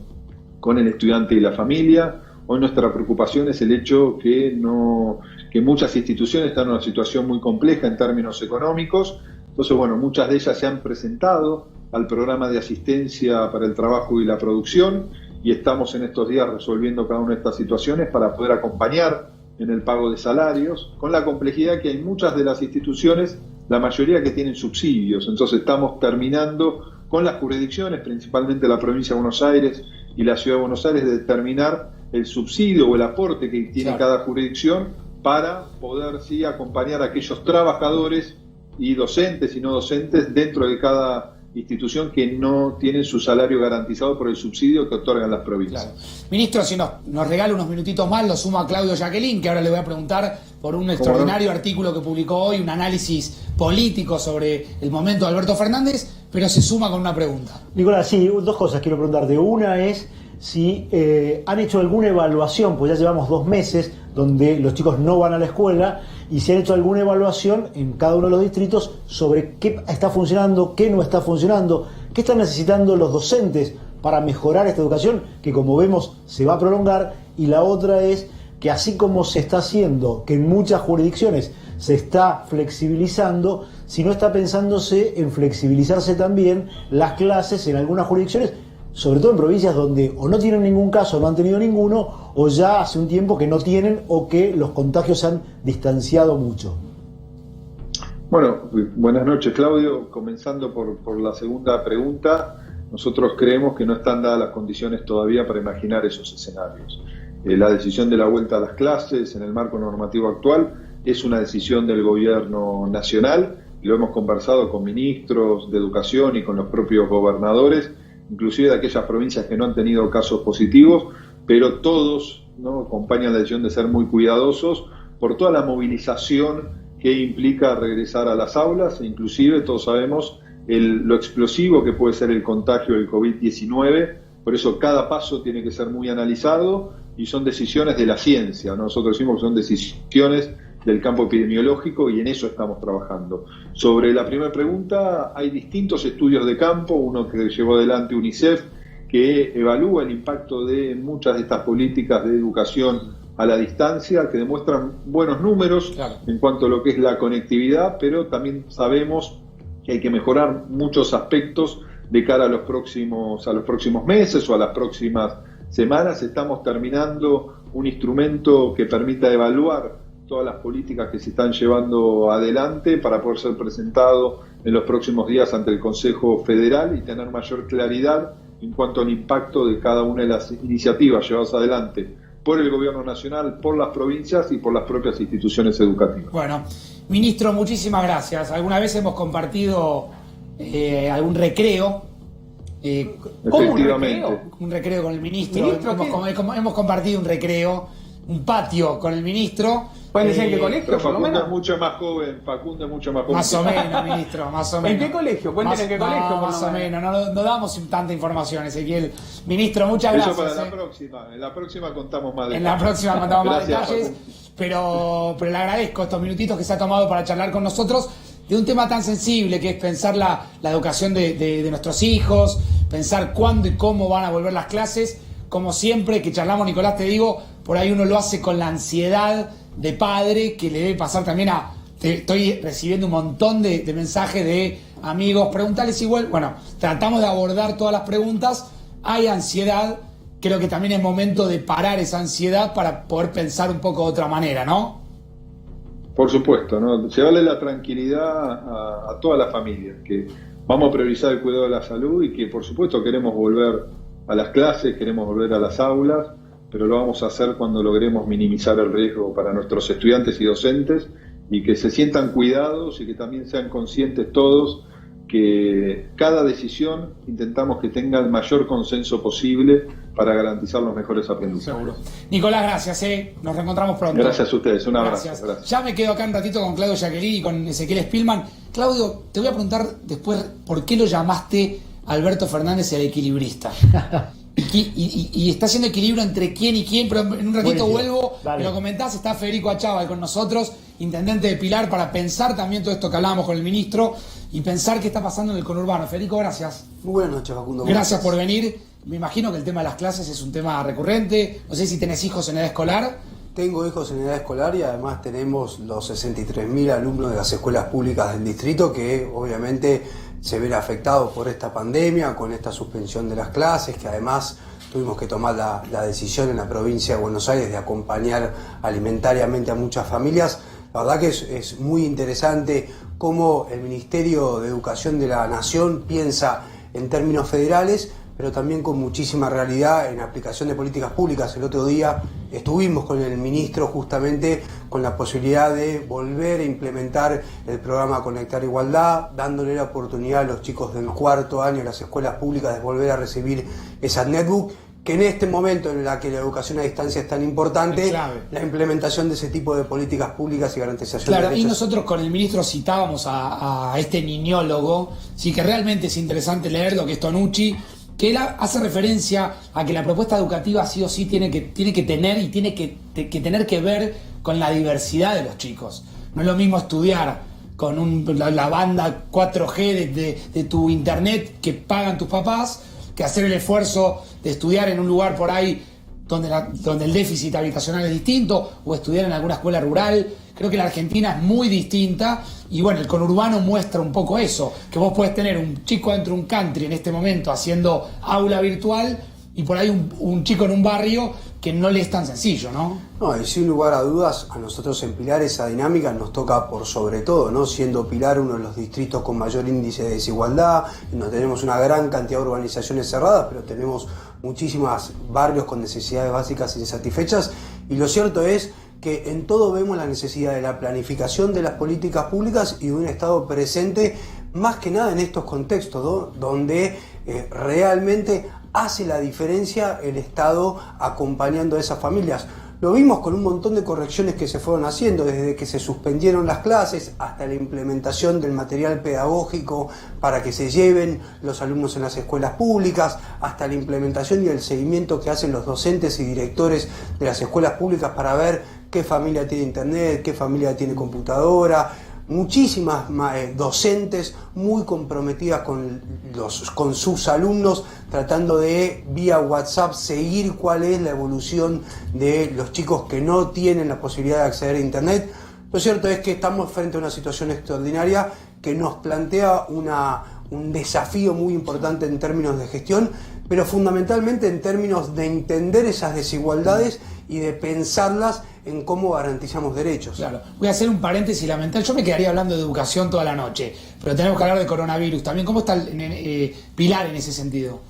con el estudiante y la familia. Hoy nuestra preocupación es el hecho que muchas instituciones están en una situación muy compleja en términos económicos. Entonces, bueno, muchas de ellas se han presentado al programa de asistencia para el trabajo y la producción, y estamos en estos días resolviendo cada una de estas situaciones para poder acompañar en el pago de salarios, con la complejidad que hay muchas de las instituciones, la mayoría que tienen subsidios. Entonces estamos terminando con las jurisdicciones, principalmente la provincia de Buenos Aires y la ciudad de Buenos Aires, de determinar el subsidio o el aporte que tiene cada jurisdicción para poder acompañar a aquellos trabajadores y docentes y no docentes dentro de cada institución que no tienen su salario garantizado por el subsidio que otorgan las provincias. Claro. Ministro, si nos regala unos minutitos más, lo sumo a Claudio Jacqueline, que ahora le voy a preguntar por un extraordinario artículo que publicó hoy, un análisis político sobre el momento de Alberto Fernández, pero se suma con una pregunta. Nicolás, sí, dos cosas quiero preguntarte. Una es si han hecho alguna evaluación, pues ya llevamos 2 meses donde los chicos no van a la escuela, y si han hecho alguna evaluación en cada uno de los distritos sobre qué está funcionando, qué no está funcionando, qué están necesitando los docentes para mejorar esta educación, que como vemos se va a prolongar. Y la otra es que así como se está haciendo, que en muchas jurisdicciones se está flexibilizando, si no está pensándose en flexibilizarse también las clases en algunas jurisdicciones, sobre todo en provincias donde o no tienen ningún caso, no han tenido ninguno, o ya hace un tiempo que no tienen, o que los contagios se han distanciado mucho. Bueno, buenas noches, Claudio. Comenzando por la segunda pregunta, nosotros creemos que no están dadas las condiciones todavía para imaginar esos escenarios. La decisión de la vuelta a las clases en el marco normativo actual es una decisión del gobierno nacional, lo hemos conversado con ministros de educación y con los propios gobernadores, inclusive de aquellas provincias que no han tenido casos positivos, pero todos, ¿no?, acompañan la decisión de ser muy cuidadosos por toda la movilización que implica regresar a las aulas, e inclusive todos sabemos lo explosivo que puede ser el contagio del COVID-19, por eso cada paso tiene que ser muy analizado y son decisiones de la ciencia, ¿no? Nosotros decimos que son decisiones del campo epidemiológico y en eso estamos trabajando. Sobre la primera pregunta, hay distintos estudios de campo, uno que llevó adelante UNICEF, que evalúa el impacto de muchas de estas políticas de educación a la distancia, que demuestran buenos números en cuanto a lo que es la conectividad, pero también sabemos que hay que mejorar muchos aspectos de cara a los próximos meses o a las próximas semanas. Estamos terminando un instrumento que permita evaluar todas las políticas que se están llevando adelante para poder ser presentado en los próximos días ante el Consejo Federal y tener mayor claridad en cuanto al impacto de cada una de las iniciativas llevadas adelante por el Gobierno Nacional, por las provincias y por las propias instituciones educativas. Bueno, ministro, muchísimas gracias. Alguna vez hemos compartido algún recreo. Efectivamente. Un recreo con el ministro. Hemos compartido un recreo, un patio con el ministro. ¿Pueden decir en qué colegio? Pero Facundo es mucho más joven. Más o menos, ministro, más o menos. ¿En qué colegio? Cuéntenme en qué colegio. Más o menos, no damos tanta información, Ezequiel. Ministro, muchas gracias. Eso para la próxima. En la próxima contamos más detalles. En la próxima contamos más detalles. Facundo. Pero le agradezco estos minutitos que se ha tomado para charlar con nosotros de un tema tan sensible que es pensar la educación de nuestros hijos, pensar cuándo y cómo van a volver las clases. Como siempre que charlamos, Nicolás, te digo, por ahí uno lo hace con la ansiedad de padre que le debe pasar también estoy recibiendo un montón de mensajes de amigos, preguntarles igual. Bueno, tratamos de abordar todas las preguntas. Hay ansiedad, creo que también es momento de parar esa ansiedad para poder pensar un poco de otra manera, ¿no? Por supuesto, ¿no? Llevarle la tranquilidad a toda la familia, que vamos a priorizar el cuidado de la salud y que por supuesto queremos volver a las clases, queremos volver a las aulas, pero lo vamos a hacer cuando logremos minimizar el riesgo para nuestros estudiantes y docentes y que se sientan cuidados y que también sean conscientes todos que cada decisión intentamos que tenga el mayor consenso posible para garantizar los mejores aprendizajes. Seguro. Nicolás, gracias, nos reencontramos pronto. Gracias a ustedes, un abrazo. Gracias. Ya me quedo acá un ratito con Claudio Jacqueline y con Ezequiel Spillman. Claudio, te voy a preguntar después por qué lo llamaste Alberto Fernández el equilibrista. Y está haciendo equilibrio entre quién y quién, pero en un ratito vuelvo, me lo comentás. Está Federico Achával con nosotros, intendente de Pilar, para pensar también todo esto que hablábamos con el ministro y pensar qué está pasando en el conurbano. Federico, gracias. Muy buenas noches, Facundo. Gracias por venir. Me imagino que el tema de las clases es un tema recurrente. No sé si tenés hijos en edad escolar. Tengo hijos en edad escolar y además tenemos los 63.000 alumnos de las escuelas públicas del distrito que obviamente se ven afectados por esta pandemia, con esta suspensión de las clases, que además tuvimos que tomar la decisión en la provincia de Buenos Aires de acompañar alimentariamente a muchas familias. La verdad que es muy interesante cómo el Ministerio de Educación de la Nación piensa en términos federales, pero también con muchísima realidad en aplicación de políticas públicas. El otro día estuvimos con el ministro justamente con la posibilidad de volver a implementar el programa Conectar Igualdad, dándole la oportunidad a los chicos del cuarto año de las escuelas públicas de volver a recibir esa netbook, que en este momento en la que la educación a distancia es tan importante, la implementación de ese tipo de políticas públicas y garantización de derechos. Y nosotros con el ministro citábamos a este niñólogo, sí, que realmente es interesante leerlo, que es Tonucci, que él hace referencia a que la propuesta educativa sí o sí tiene que tener y tiene que tener que ver con la diversidad de los chicos. No es lo mismo estudiar con la banda 4G de tu internet que pagan tus papás, que hacer el esfuerzo de estudiar en un lugar por ahí donde el déficit habitacional es distinto, o estudiar en alguna escuela rural. Creo que la Argentina es muy distinta y bueno, el conurbano muestra un poco eso, que vos podés tener un chico dentro de un country en este momento haciendo aula virtual y por ahí un chico en un barrio que no le es tan sencillo, ¿no? No, y sin lugar a dudas, a nosotros en Pilar esa dinámica nos toca por sobre todo, ¿no? Siendo Pilar uno de los distritos con mayor índice de desigualdad, no tenemos una gran cantidad de urbanizaciones cerradas, pero tenemos muchísimos barrios con necesidades básicas insatisfechas, y lo cierto es que en todo vemos la necesidad de la planificación de las políticas públicas y de un Estado presente, más que nada en estos contextos, ¿no? Donde realmente hace la diferencia el Estado acompañando a esas familias. Lo vimos con un montón de correcciones que se fueron haciendo, desde que se suspendieron las clases hasta la implementación del material pedagógico para que se lleven los alumnos en las escuelas públicas, hasta la implementación y el seguimiento que hacen los docentes y directores de las escuelas públicas para ver qué familia tiene internet, qué familia tiene computadora. Muchísimas docentes muy comprometidas con sus alumnos, tratando de vía WhatsApp seguir cuál es la evolución de los chicos que no tienen la posibilidad de acceder a internet. Lo cierto es que estamos frente a una situación extraordinaria que nos plantea un desafío muy importante en términos de gestión, pero fundamentalmente en términos de entender esas desigualdades y de pensarlas en cómo garantizamos derechos. Claro. Voy a hacer un paréntesis lamentable. Yo me quedaría hablando de educación toda la noche, pero tenemos que hablar de coronavirus también. ¿Cómo está Pilar en ese sentido?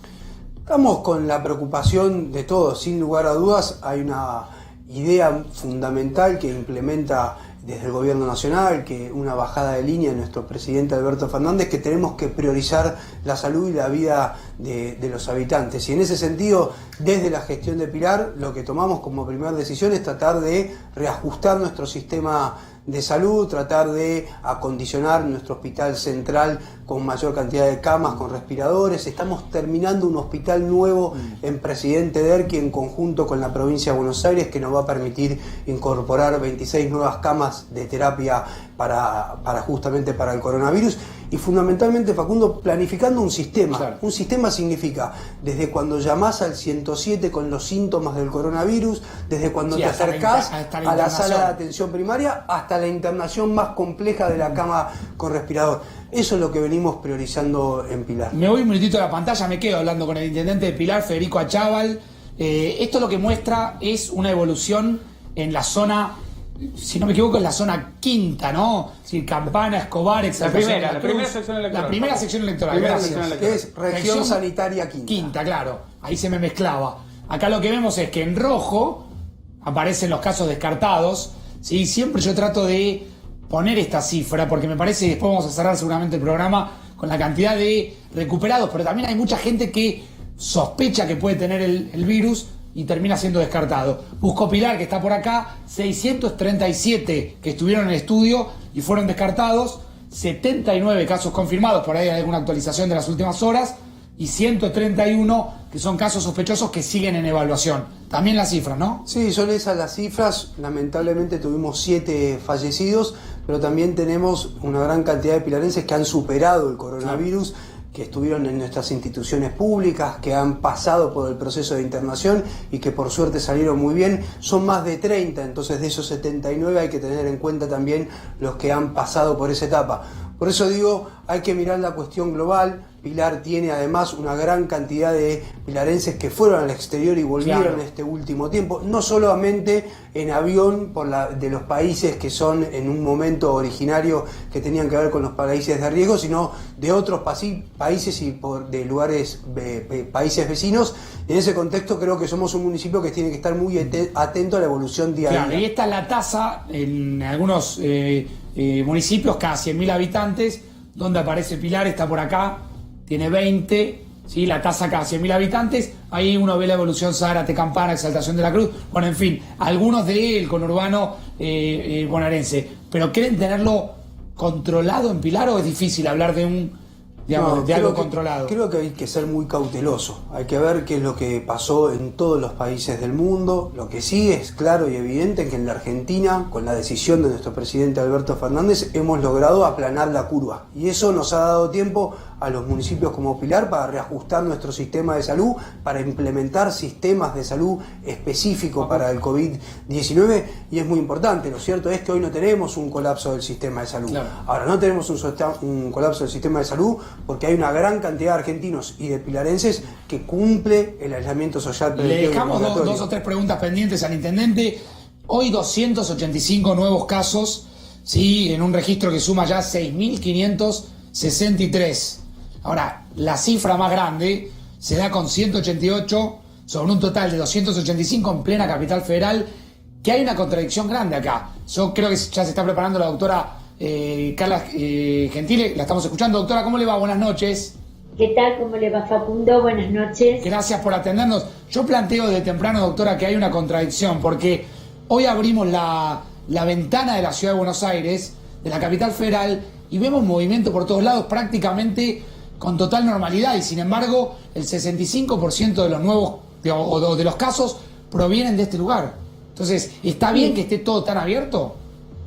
Estamos con la preocupación de todos, sin lugar a dudas. Hay una idea fundamental que implementa desde el gobierno nacional, que una bajada de línea de nuestro presidente Alberto Fernández, que tenemos que priorizar la salud y la vida de los habitantes. Y en ese sentido, desde la gestión de Pilar, lo que tomamos como primera decisión es tratar de reajustar nuestro sistema de salud, tratar de acondicionar nuestro hospital central con mayor cantidad de camas, con respiradores. Estamos terminando un hospital nuevo en Presidente Derqui en conjunto con la provincia de Buenos Aires, que nos va a permitir incorporar 26 nuevas camas de terapia justamente para el coronavirus. Y fundamentalmente, Facundo, planificando un sistema. Claro. Un sistema significa desde cuando llamás al 107 con los síntomas del coronavirus, desde cuando te acercás a la sala de atención primaria, hasta la internación más compleja de la cama con respirador. Eso es lo que venimos priorizando en Pilar. Me voy un minutito a la pantalla, me quedo hablando con el intendente de Pilar, Federico Achával. Esto lo que muestra es una evolución en la zona, si no me equivoco, es la zona quinta, ¿no? Es decir, Campana, Escobar, Exaltación la primera sección electoral. La primera sección electoral, que es región sanitaria quinta. Quinta, claro. Ahí se me mezclaba. Acá lo que vemos es que en rojo aparecen los casos descartados. ¿Sí? Siempre yo trato de poner esta cifra, porque me parece, y después vamos a cerrar seguramente el programa con la cantidad de recuperados, pero también hay mucha gente que sospecha que puede tener el virus y termina siendo descartado. Busco Pilar, que está por acá, 637 que estuvieron en el estudio y fueron descartados, 79 casos confirmados, por ahí hay alguna actualización de las últimas horas, y 131 que son casos sospechosos que siguen en evaluación. También las cifras, ¿no? Sí, son esas las cifras. Lamentablemente tuvimos 7 fallecidos, pero también tenemos una gran cantidad de pilarenses que han superado el coronavirus, que estuvieron en nuestras instituciones públicas, que han pasado por el proceso de internación y que por suerte salieron muy bien. Son más de 30, entonces de esos 79 hay que tener en cuenta también los que han pasado por esa etapa. Por eso digo, hay que mirar la cuestión global. Pilar tiene además una gran cantidad de pilarenses que fueron al exterior y volvieron este último tiempo, no solamente en avión de los países que son en un momento originario que tenían que ver con los países de riesgo, sino de otros países y de lugares, países vecinos. En ese contexto creo que somos un municipio que tiene que estar muy atento a la evolución día a día. Claro, y esta es la tasa en algunos municipios, cada 100.000 habitantes, donde aparece Pilar, está por acá, tiene 20, ¿sí? La tasa cada 100.000 habitantes, ahí uno ve la evolución Zárate, Campana, Exaltación de la Cruz, bueno, en fin, algunos del conurbano bonaerense. ¿Pero quieren tenerlo controlado en Pilar o es difícil hablar de algo controlado? Creo que hay que ser muy cauteloso. Hay que ver qué es lo que pasó en todos los países del mundo. Lo que sí es claro y evidente que en la Argentina, con la decisión de nuestro presidente Alberto Fernández, hemos logrado aplanar la curva. Y eso nos ha dado tiempo a los municipios como Pilar para reajustar nuestro sistema de salud, para implementar sistemas de salud específicos para el COVID-19, y es muy importante. Lo cierto es que hoy no tenemos un colapso del sistema de salud. Claro. Ahora, no tenemos un colapso del sistema de salud porque hay una gran cantidad de argentinos y de pilarenses que cumple el aislamiento social preventivo. Le dejamos dos o tres preguntas pendientes al intendente. Hoy 285 nuevos casos, ¿sí? En un registro que suma ya 6.563. Ahora, la cifra más grande se da con 188 sobre un total de 285 en plena capital federal. que hay una contradicción grande acá. Yo creo que ya se está preparando la doctora Carla Gentile, la estamos escuchando. Doctora, ¿cómo le va? Buenas noches. ¿Qué tal? ¿Cómo le va, Facundo? Buenas noches. Gracias por atendernos. Yo planteo de temprano, doctora, que hay una contradicción, porque hoy abrimos la ventana de la Ciudad de Buenos Aires, de la capital federal, y vemos movimiento por todos lados prácticamente con total normalidad, y sin embargo el 65% de los nuevos o de los casos provienen de este lugar. Entonces, ¿está bien que esté todo tan abierto?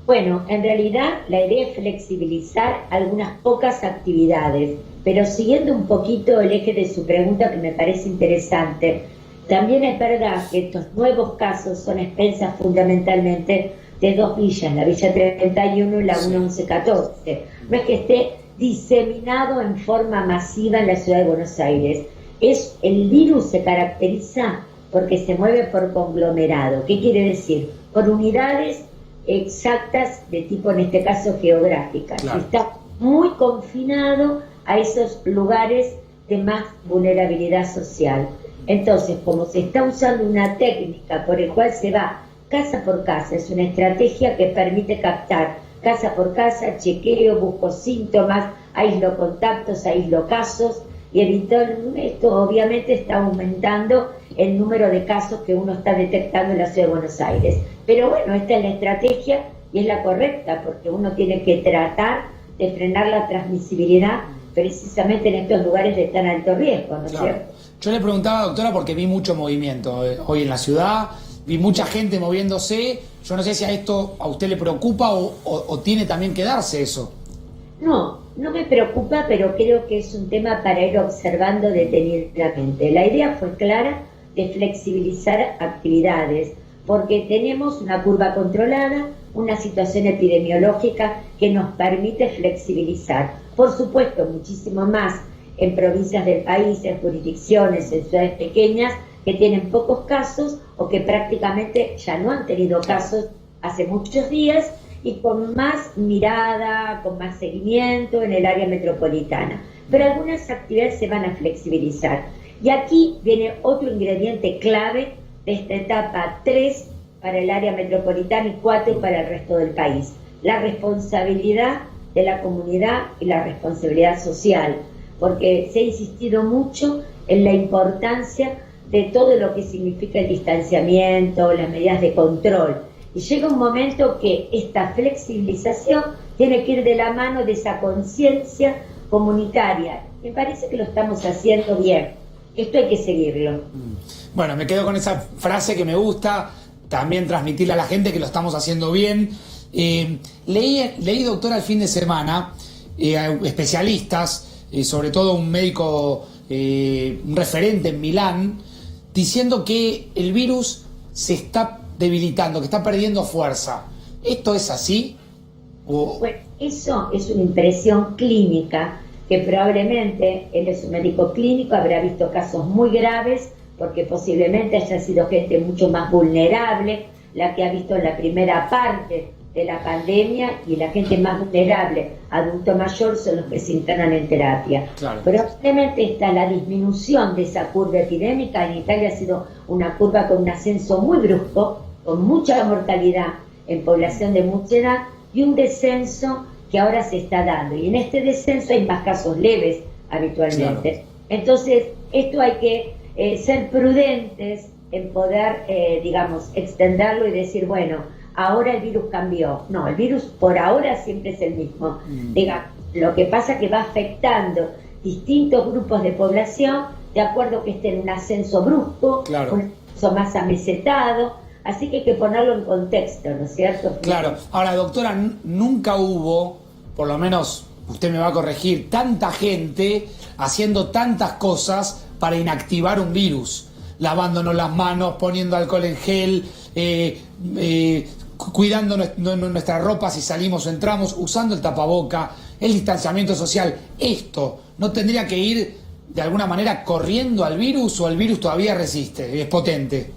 Bueno, en realidad la idea es flexibilizar algunas pocas actividades, pero siguiendo un poquito el eje de su pregunta, que me parece interesante, también es verdad que estos nuevos casos son expensas fundamentalmente de dos villas, la Villa 31 y la 1114. No es que esté diseminado en forma masiva en la Ciudad de Buenos Aires. El virus se caracteriza porque se mueve por conglomerado. ¿Qué quiere decir? Por unidades exactas de tipo, en este caso, geográficas. Claro. Está muy confinado a esos lugares de más vulnerabilidad social. Entonces, como se está usando una técnica por el cual se va casa por casa, es una estrategia que permite captar casa por casa, chequeo, busco síntomas, aíslo contactos, aíslo casos, y esto obviamente está aumentando el número de casos que uno está detectando en la Ciudad de Buenos Aires. Pero bueno, esta es la estrategia y es la correcta, porque uno tiene que tratar de frenar la transmisibilidad precisamente en estos lugares de tan alto riesgo, ¿no es cierto? Yo le preguntaba, doctora, porque vi mucho movimiento hoy en la ciudad, vi mucha gente moviéndose. Yo no sé si a esto a usted le preocupa o tiene también que darse eso. No me preocupa, pero creo que es un tema para ir observando detenidamente. La idea fue clara de flexibilizar actividades, porque tenemos una curva controlada, una situación epidemiológica que nos permite flexibilizar. Por supuesto, muchísimo más en provincias del país, en jurisdicciones, en ciudades pequeñas, que tienen pocos casos o que prácticamente ya no han tenido casos hace muchos días, y con más mirada, con más seguimiento en el área metropolitana. Pero algunas actividades se van a flexibilizar. Y aquí viene otro ingrediente clave de esta etapa 3 para el área metropolitana y 4 para el resto del país. La responsabilidad de la comunidad y la responsabilidad social, porque se ha insistido mucho en la importancia de todo lo que significa el distanciamiento, las medidas de control. Y llega un momento que esta flexibilización tiene que ir de la mano de esa conciencia comunitaria. Me parece que lo estamos haciendo bien. Esto hay que seguirlo. Bueno, me quedo con esa frase que me gusta, también transmitirle a la gente que lo estamos haciendo bien. Leí, doctora, el fin de semana, especialistas, sobre todo un médico, un referente en Milán, diciendo que el virus se está debilitando, que está perdiendo fuerza. ¿Esto es así? Bueno, eso es una impresión clínica, que probablemente él es un médico clínico, habrá visto casos muy graves, porque posiblemente haya sido gente mucho más vulnerable, la que ha visto en la primera parte de la pandemia, y la gente más vulnerable, adulto mayor, son los que se internan en terapia. Claro. Probablemente está la disminución de esa curva epidémica. En Italia ha sido una curva con un ascenso muy brusco, con mucha mortalidad en población de mucha edad, y un descenso que ahora se está dando. Y en este descenso hay más casos leves habitualmente. Claro. Entonces, esto hay que ser prudentes en poder, extenderlo y decir, bueno, ahora el virus cambió. No, el virus por ahora siempre es el mismo. Lo que pasa es que va afectando distintos grupos de población, de acuerdo que esté en un ascenso brusco, claro, un ascenso más amesetado. Así que hay que ponerlo en contexto, ¿no es cierto? Claro. Ahora, doctora, nunca hubo, por lo menos usted me va a corregir, tanta gente haciendo tantas cosas para inactivar un virus. Lavándonos las manos, poniendo alcohol en gel, cuidando nuestra ropa si salimos o entramos, usando el tapaboca, el distanciamiento social. ¿Esto no tendría que ir de alguna manera corriendo al virus, o el virus todavía resiste, es potente?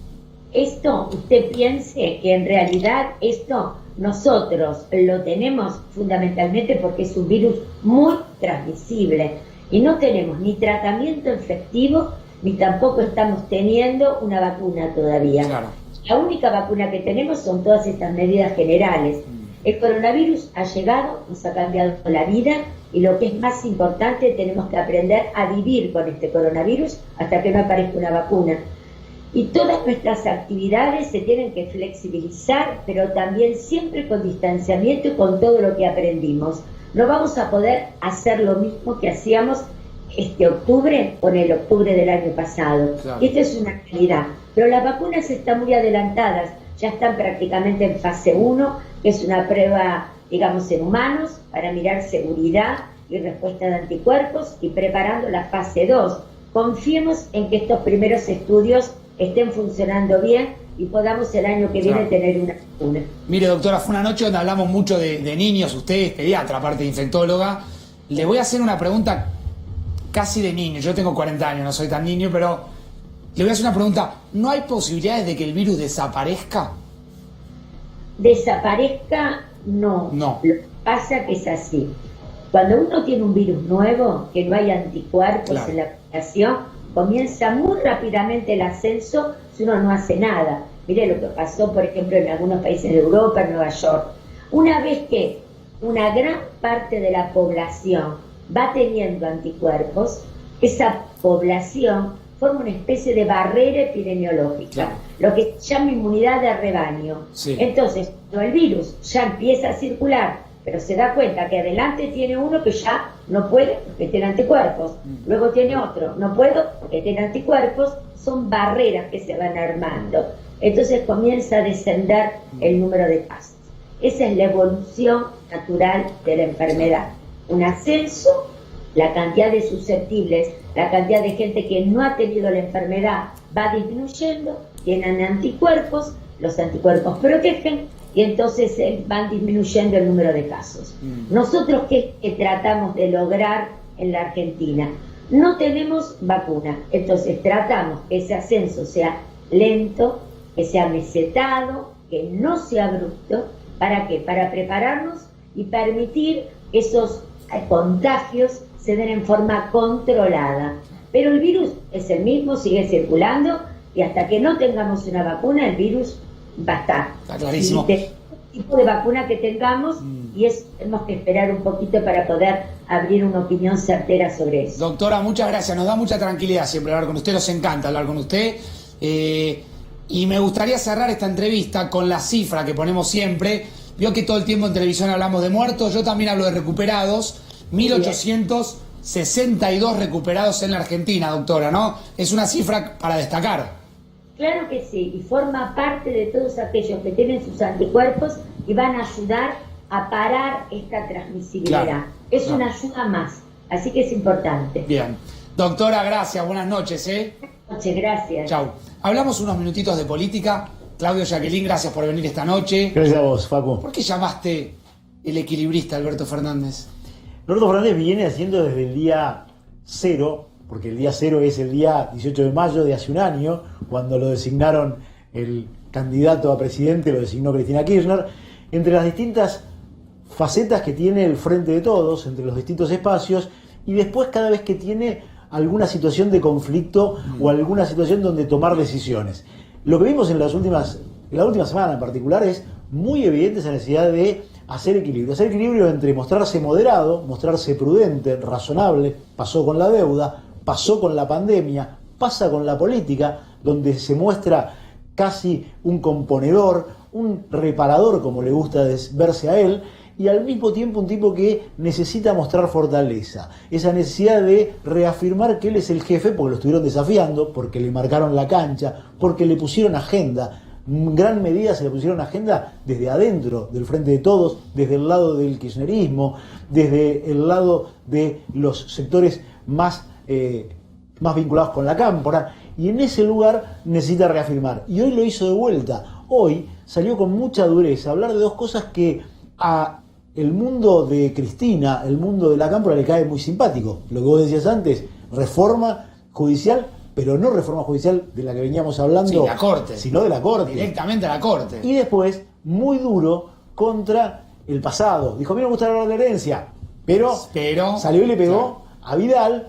Esto, usted piense que en realidad esto nosotros lo tenemos fundamentalmente porque es un virus muy transmisible y no tenemos ni tratamiento efectivo, ni tampoco estamos teniendo una vacuna todavía. Claro. La única vacuna que tenemos son todas estas medidas generales. El coronavirus ha llegado, nos ha cambiado la vida y lo que es más importante, tenemos que aprender a vivir con este coronavirus hasta que no aparezca una vacuna. Y todas nuestras actividades se tienen que flexibilizar, pero también siempre con distanciamiento y con todo lo que aprendimos. No vamos a poder hacer lo mismo que hacíamos este octubre con el octubre del año pasado. Claro. Esta es una realidad. Pero las vacunas están muy adelantadas, ya están prácticamente en fase 1, que es una prueba, digamos, en humanos, para mirar seguridad y respuesta de anticuerpos, y preparando la fase 2. Confiemos en que estos primeros estudios estén funcionando bien y podamos el año que viene tener una vacuna. Mire, doctora, fue una noche donde hablamos mucho de niños, usted es pediatra, aparte de infectóloga. Le voy a hacer una pregunta casi de niño, yo tengo 40 años, no soy tan niño, pero le voy a hacer una pregunta. ¿No hay posibilidades de que el virus desaparezca? Desaparezca, no. Lo que pasa que es así. Cuando uno tiene un virus nuevo, que no hay anticuerpos en la población, comienza muy rápidamente el ascenso si uno no hace nada. Mire lo que pasó, por ejemplo, en algunos países de Europa, en Nueva York. Una vez que una gran parte de la población va teniendo anticuerpos, esa población forma una especie de barrera epidemiológica, lo que se llama inmunidad de rebaño. Entonces, cuando el virus ya empieza a circular, pero se da cuenta que adelante tiene uno que ya no puede porque tiene anticuerpos, luego tiene otro, no puedo porque tiene anticuerpos, son barreras que se van armando. Entonces comienza a descender el número de casos. Esa es la evolución natural de la enfermedad. Un ascenso, la cantidad de susceptibles, la cantidad de gente que no ha tenido la enfermedad va disminuyendo, tienen anticuerpos, los anticuerpos protegen, y entonces van disminuyendo el número de casos. Nosotros, ¿qué tratamos de lograr en la Argentina? No tenemos vacuna, entonces tratamos que ese ascenso sea lento, que sea mesetado, que no sea abrupto. ¿Para qué? Para prepararnos y permitir que esos contagios se den en forma controlada. Pero el virus es el mismo, sigue circulando, y hasta que no tengamos una vacuna, el virus va a estar. Está clarísimo. Y el tipo de vacuna que tengamos, y tenemos que esperar un poquito para poder abrir una opinión certera sobre eso. Doctora, muchas gracias. Nos da mucha tranquilidad siempre hablar con usted. Nos encanta hablar con usted. Y me gustaría cerrar esta entrevista con la cifra que ponemos siempre. Vio que todo el tiempo en televisión hablamos de muertos. Yo también hablo de recuperados. 1.862 recuperados en la Argentina, doctora, ¿no? Es una cifra para destacar. Claro que sí, y forma parte de todos aquellos que tienen sus anticuerpos y van a ayudar a parar esta transmisibilidad. Es una ayuda más, así que es importante. Bien. Doctora, gracias, buenas noches. Buenas noches, gracias. Chau. Hablamos unos minutitos de política. Claudio, Jacqueline, gracias por venir esta noche. Gracias a vos, Facu. ¿Por qué llamaste el equilibrista Alberto Fernández? Alberto Fernández viene haciendo desde el día 0, porque el día 0 es el día 18 de mayo de hace un año, cuando lo designaron el candidato a presidente, lo designó Cristina Kirchner, entre las distintas facetas que tiene el Frente de Todos, entre los distintos espacios, y después cada vez que tiene alguna situación de conflicto o alguna situación donde tomar decisiones. Lo que vimos en la última semana en particular es muy evidente esa necesidad de hacer equilibrio entre mostrarse moderado, mostrarse prudente, razonable. Pasó con la deuda, pasó con la pandemia, pasa con la política, donde se muestra casi un componedor, un reparador, como le gusta verse a él, y al mismo tiempo un tipo que necesita mostrar fortaleza, esa necesidad de reafirmar que él es el jefe, porque lo estuvieron desafiando, porque le marcaron la cancha, porque le pusieron agenda. En gran medida se le pusieron agenda desde adentro del Frente de Todos, desde el lado del kirchnerismo, desde el lado de los sectores más vinculados con la cámpora, y en ese lugar necesita reafirmar. Y hoy lo hizo de vuelta. Hoy salió con mucha dureza a hablar de dos cosas que a el mundo de Cristina, el mundo de la cámpora, le cae muy simpático. Lo que vos decías antes, reforma judicial, pero no reforma judicial de la que veníamos hablando, sí, la Corte, sino de la Corte. Directamente a la Corte. Y después, muy duro contra el pasado. Dijo, a mí no me gusta hablar de herencia, pero salió y le pegó a Vidal.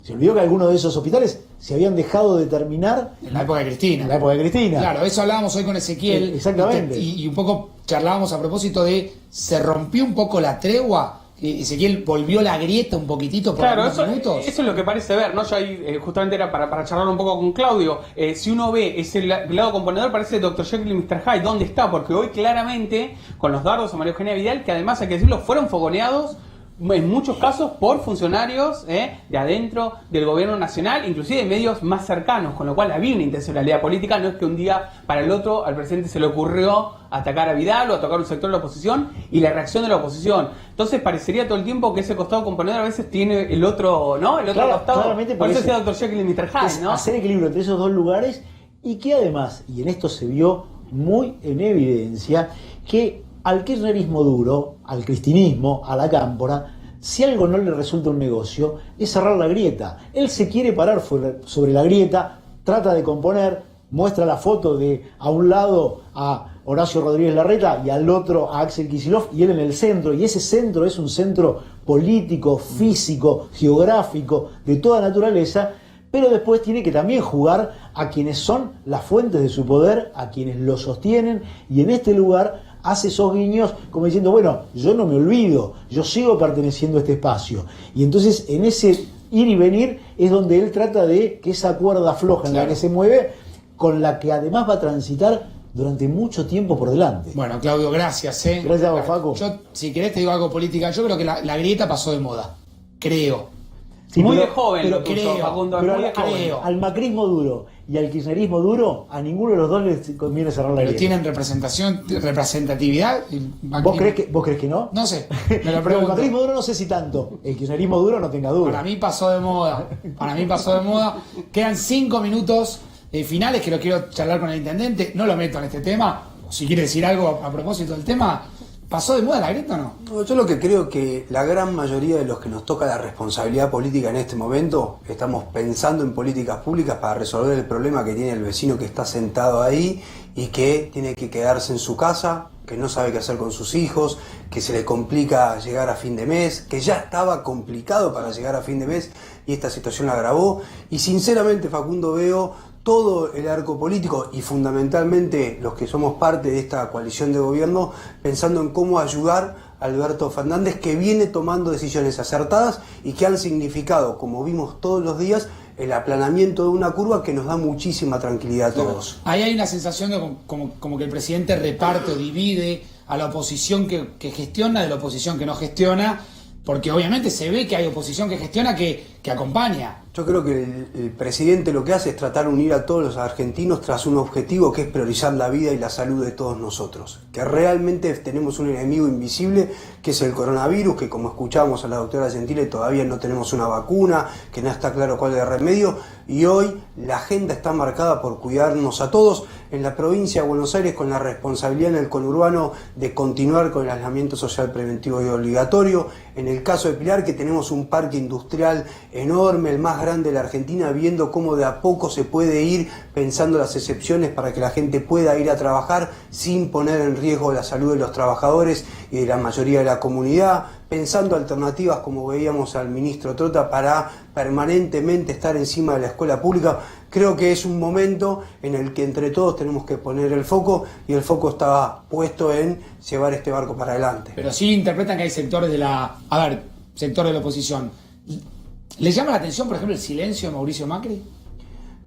Se olvidó que algunos de esos hospitales se habían dejado de terminar en la época de Cristina. En la época de Cristina. Claro, eso hablábamos hoy con Ezequiel. Exactamente. Y un poco charlábamos a propósito de, se rompió un poco la tregua. Ezequiel volvió la grieta un poquitito por algunos minutos. Eso es lo que parece ver, ¿no? Yo ahí justamente era para charlar un poco con Claudio. Si uno ve ese lado componedor, parece Dr. Jekyll y Mr. Hyde. ¿Dónde está? Porque hoy claramente, con los dardos a María Eugenia Vidal, que además hay que decirlo, fueron fogoneados en muchos casos por funcionarios de adentro del gobierno nacional, inclusive de medios más cercanos, con lo cual había una intencionalidad política. No es que un día para el otro al presidente se le ocurrió atacar a Vidal o atacar un sector de la oposición y la reacción de la oposición. Entonces parecería todo el tiempo que ese costado componedor a veces tiene el otro, ¿no? El otro costado. Claramente por eso decía Dr. Jekyll y Mr. Hyde, ¿no? Hacer equilibrio entre esos dos lugares, y que además, y en esto se vio muy en evidencia, que al kirchnerismo duro, al cristinismo, a la cámpora, si algo no le resulta un negocio, es cerrar la grieta. Él se quiere parar sobre la grieta, trata de componer, muestra la foto de a un lado a Horacio Rodríguez Larreta y al otro a Axel Kicillof, y él en el centro, y ese centro es un centro político, físico, geográfico, de toda naturaleza, pero después tiene que también jugar a quienes son las fuentes de su poder, a quienes lo sostienen, y en este lugar hace esos guiños como diciendo, bueno, yo no me olvido, yo sigo perteneciendo a este espacio. Y entonces en ese ir y venir es donde él trata de que esa cuerda floja en la que se mueve, con la que además va a transitar durante mucho tiempo por delante. Bueno, Claudio, gracias. Gracias a vos, Facu. Yo, si querés, te digo algo política. Yo creo que la grieta pasó de moda. Creo. Sí, muy pero, de joven pero lo tuyo, Facundo, pero muy de joven. Al macrismo duro y al kirchnerismo duro, a ninguno de los dos les conviene cerrar la Pero grieta. tienen representatividad. ¿Vos crees que no? No sé, me lo Pero el pregunto. macrismo duro no sé si tanto. El kirchnerismo duro no tenga duda. Para mí pasó de moda. Quedan 5 minutos finales que lo quiero charlar con el intendente. No lo meto en este tema. Si quiere decir algo a propósito del tema. ¿Pasó de moda la grieta o no? No, yo lo que creo que la gran mayoría de los que nos toca la responsabilidad política en este momento estamos pensando en políticas públicas para resolver el problema que tiene el vecino que está sentado ahí y que tiene que quedarse en su casa, que no sabe qué hacer con sus hijos, que se le complica llegar a fin de mes, que ya estaba complicado para llegar a fin de mes y esta situación la agravó. Y sinceramente, Facundo, veo todo el arco político y fundamentalmente los que somos parte de esta coalición de gobierno pensando en cómo ayudar a Alberto Fernández, que viene tomando decisiones acertadas y que han significado, como vimos todos los días, el aplanamiento de una curva que nos da muchísima tranquilidad a todos. Ahí hay una sensación de como que el presidente reparte o divide a la oposición que gestiona de la oposición que no gestiona, porque obviamente se ve que hay oposición que gestiona que acompaña. Yo creo que el presidente lo que hace es tratar de unir a todos los argentinos tras un objetivo que es priorizar la vida y la salud de todos nosotros. Que realmente tenemos un enemigo invisible que es el coronavirus, que como escuchamos a la doctora Gentile todavía no tenemos una vacuna, que no está claro cuál es el remedio, y hoy la agenda está marcada por cuidarnos a todos. En la provincia de Buenos Aires, con la responsabilidad en el conurbano de continuar con el aislamiento social preventivo y obligatorio. En el caso de Pilar, que tenemos un parque industrial enorme, el más grande de la Argentina, viendo cómo de a poco se puede ir pensando las excepciones para que la gente pueda ir a trabajar sin poner en riesgo la salud de los trabajadores y de la mayoría de la comunidad, pensando alternativas como veíamos al ministro Trota para permanentemente estar encima de la escuela pública. Creo que es un momento en el que entre todos tenemos que poner el foco, y el foco estaba puesto en llevar este barco para adelante. Pero sí interpretan que hay sectores de la oposición. ¿Les llama la atención, por ejemplo, el silencio de Mauricio Macri?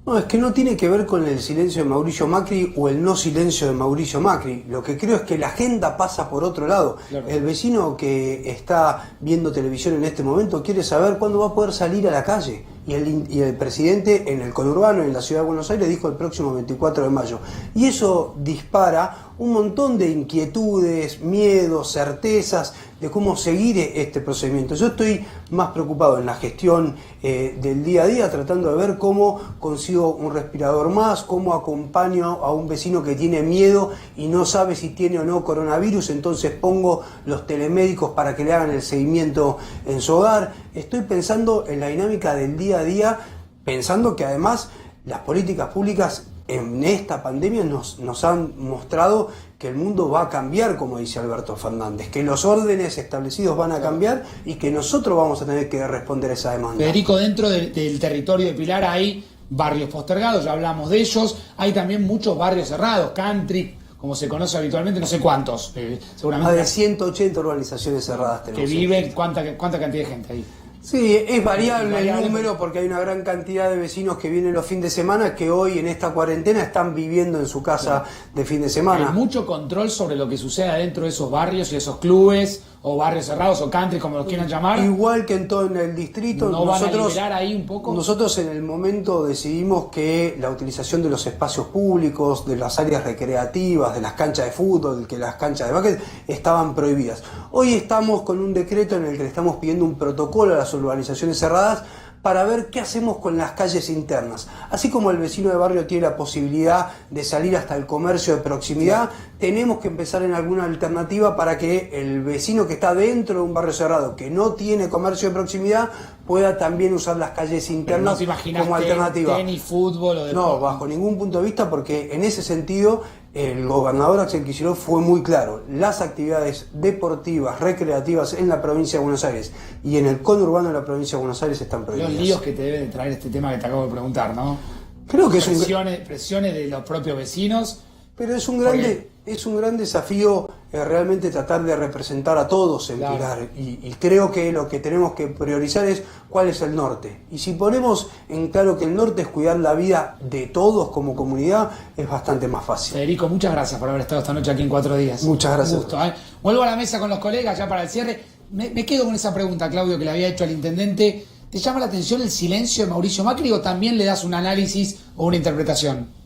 No, es que no tiene que ver con el silencio de Mauricio Macri o el no silencio de Mauricio Macri. Lo que creo es que la agenda pasa por otro lado. Claro. El vecino que está viendo televisión en este momento quiere saber cuándo va a poder salir a la calle. Y el presidente en el conurbano, en la ciudad de Buenos Aires, dijo el próximo 24 de mayo. Y eso dispara un montón de inquietudes, miedos, certezas de cómo seguir este procedimiento. Yo estoy más preocupado en la gestión del día a día, tratando de ver cómo consigo un respirador más, cómo acompaño a un vecino que tiene miedo y no sabe si tiene o no coronavirus, entonces pongo los telemédicos para que le hagan el seguimiento en su hogar. Estoy pensando en la dinámica del día a día, pensando que además las políticas públicas en esta pandemia nos han mostrado que el mundo va a cambiar, como dice Alberto Fernández, que los órdenes establecidos van a cambiar y que nosotros vamos a tener que responder a esa demanda. Federico, dentro del territorio de Pilar hay barrios postergados, ya hablamos de ellos. Hay también muchos barrios cerrados, country, como se conoce habitualmente, no sé cuántos, seguramente. De 180 urbanizaciones cerradas tenemos. Que viven, ¿cuánta cantidad de gente ahí? Sí, es variable el número porque hay una gran cantidad de vecinos que vienen los fines de semana que hoy en esta cuarentena están viviendo en su casa de fin de semana. Hay mucho control sobre lo que sucede dentro de esos barrios y esos clubes o barrios cerrados o country, como los quieran llamar. Igual que en todo en el distrito. ¿No van a liberar ahí un poco? Nosotros en el momento decidimos que la utilización de los espacios públicos, de las áreas recreativas, de las canchas de fútbol, que las canchas de básquet estaban prohibidas. Hoy estamos con un decreto en el que le estamos pidiendo un protocolo a las urbanizaciones cerradas para ver qué hacemos con las calles internas. Así como el vecino de barrio tiene la posibilidad de salir hasta el comercio de proximidad, tenemos que empezar en alguna alternativa para que el vecino que está dentro de un barrio cerrado, que no tiene comercio de proximidad, pueda también usar las calles internas como alternativa. ¿Tenis, fútbol o deporte? No, bajo ningún punto de vista, porque en ese sentido el gobernador Axel Kicillof fue muy claro. Las actividades deportivas, recreativas en la provincia de Buenos Aires y en el conurbano de la provincia de Buenos Aires están prohibidas. Los líos que te debe de traer este tema que te acabo de preguntar, ¿no? Creo que presiones de los propios vecinos. Pero es un gran desafío realmente tratar de representar a todos en Pilar y creo que lo que tenemos que priorizar es cuál es el norte. Y si ponemos en claro que el norte es cuidar la vida de todos como comunidad, es bastante más fácil. Federico, muchas gracias por haber estado esta noche aquí en 4 días. Muchas gracias. Un gusto, ¿eh? Vuelvo a la mesa con los colegas ya para el cierre. Me quedo con esa pregunta, Claudio, que le había hecho al intendente. ¿Te llama la atención el silencio de Mauricio Macri o también le das un análisis o una interpretación?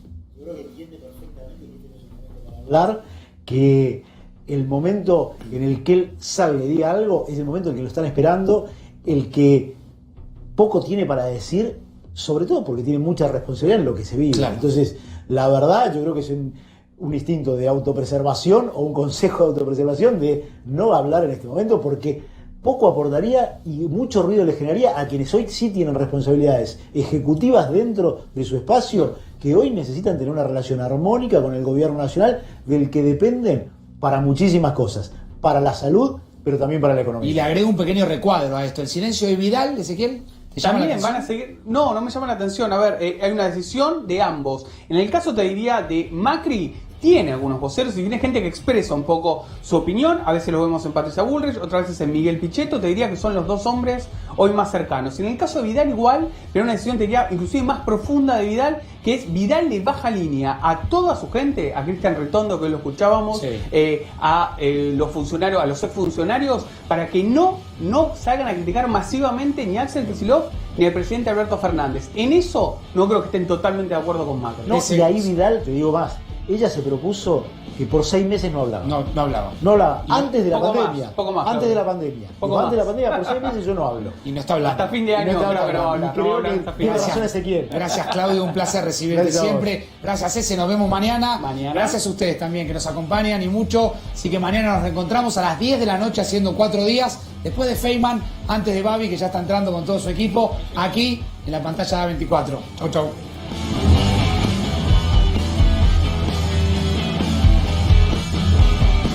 Hablar que el momento en el que él salga y diga algo es el momento en el que lo están esperando, el que poco tiene para decir, sobre todo porque tiene mucha responsabilidad en lo que se vive. Claro. Entonces, la verdad, yo creo que es un instinto de autopreservación o un consejo de autopreservación de no hablar en este momento porque poco aportaría y mucho ruido le generaría a quienes hoy sí tienen responsabilidades ejecutivas dentro de su espacio, que hoy necesitan tener una relación armónica con el gobierno nacional, del que dependen para muchísimas cosas, para la salud, pero también para la economía. Y le agrego un pequeño recuadro a esto, el silencio de Vidal, Ezequiel. También van a seguir. No me llama la atención. A ver, hay una decisión de ambos. En el caso, te diría, de Macri, tiene algunos voceros y tiene gente que expresa un poco su opinión. A veces lo vemos en Patricia Bullrich, otras veces en Miguel Pichetto. Te diría que son los dos hombres hoy más cercanos. En el caso de Vidal igual, pero una decisión, te diría, inclusive más profunda de Vidal, que es Vidal le baja línea a toda su gente, a Cristian Retondo, que hoy lo escuchábamos, a los funcionarios, a los exfuncionarios, para que no salgan a criticar masivamente ni a Axel Kicillof ni al presidente Alberto Fernández. En eso no creo que estén totalmente de acuerdo con Macri. No, y ahí Vidal, te digo más, ella se propuso que por 6 meses no hablaba. No hablaba. No hablaba. Antes de la pandemia. Poco más. Antes de la pandemia. Antes de la pandemia, por 6 meses yo no hablo. Y no está hablando. Hasta fin de año no habla. Tiene razón Ezequiel. Gracias, Claudio. Un placer recibirte siempre. Gracias, Eze. Nos vemos mañana. Gracias a ustedes también que nos acompañan y mucho. Así que mañana nos reencontramos a las 10 de la noche haciendo 4 días. Después de Feynman, antes de Babi, que ya está entrando con todo su equipo, aquí en la pantalla de A24. Chau.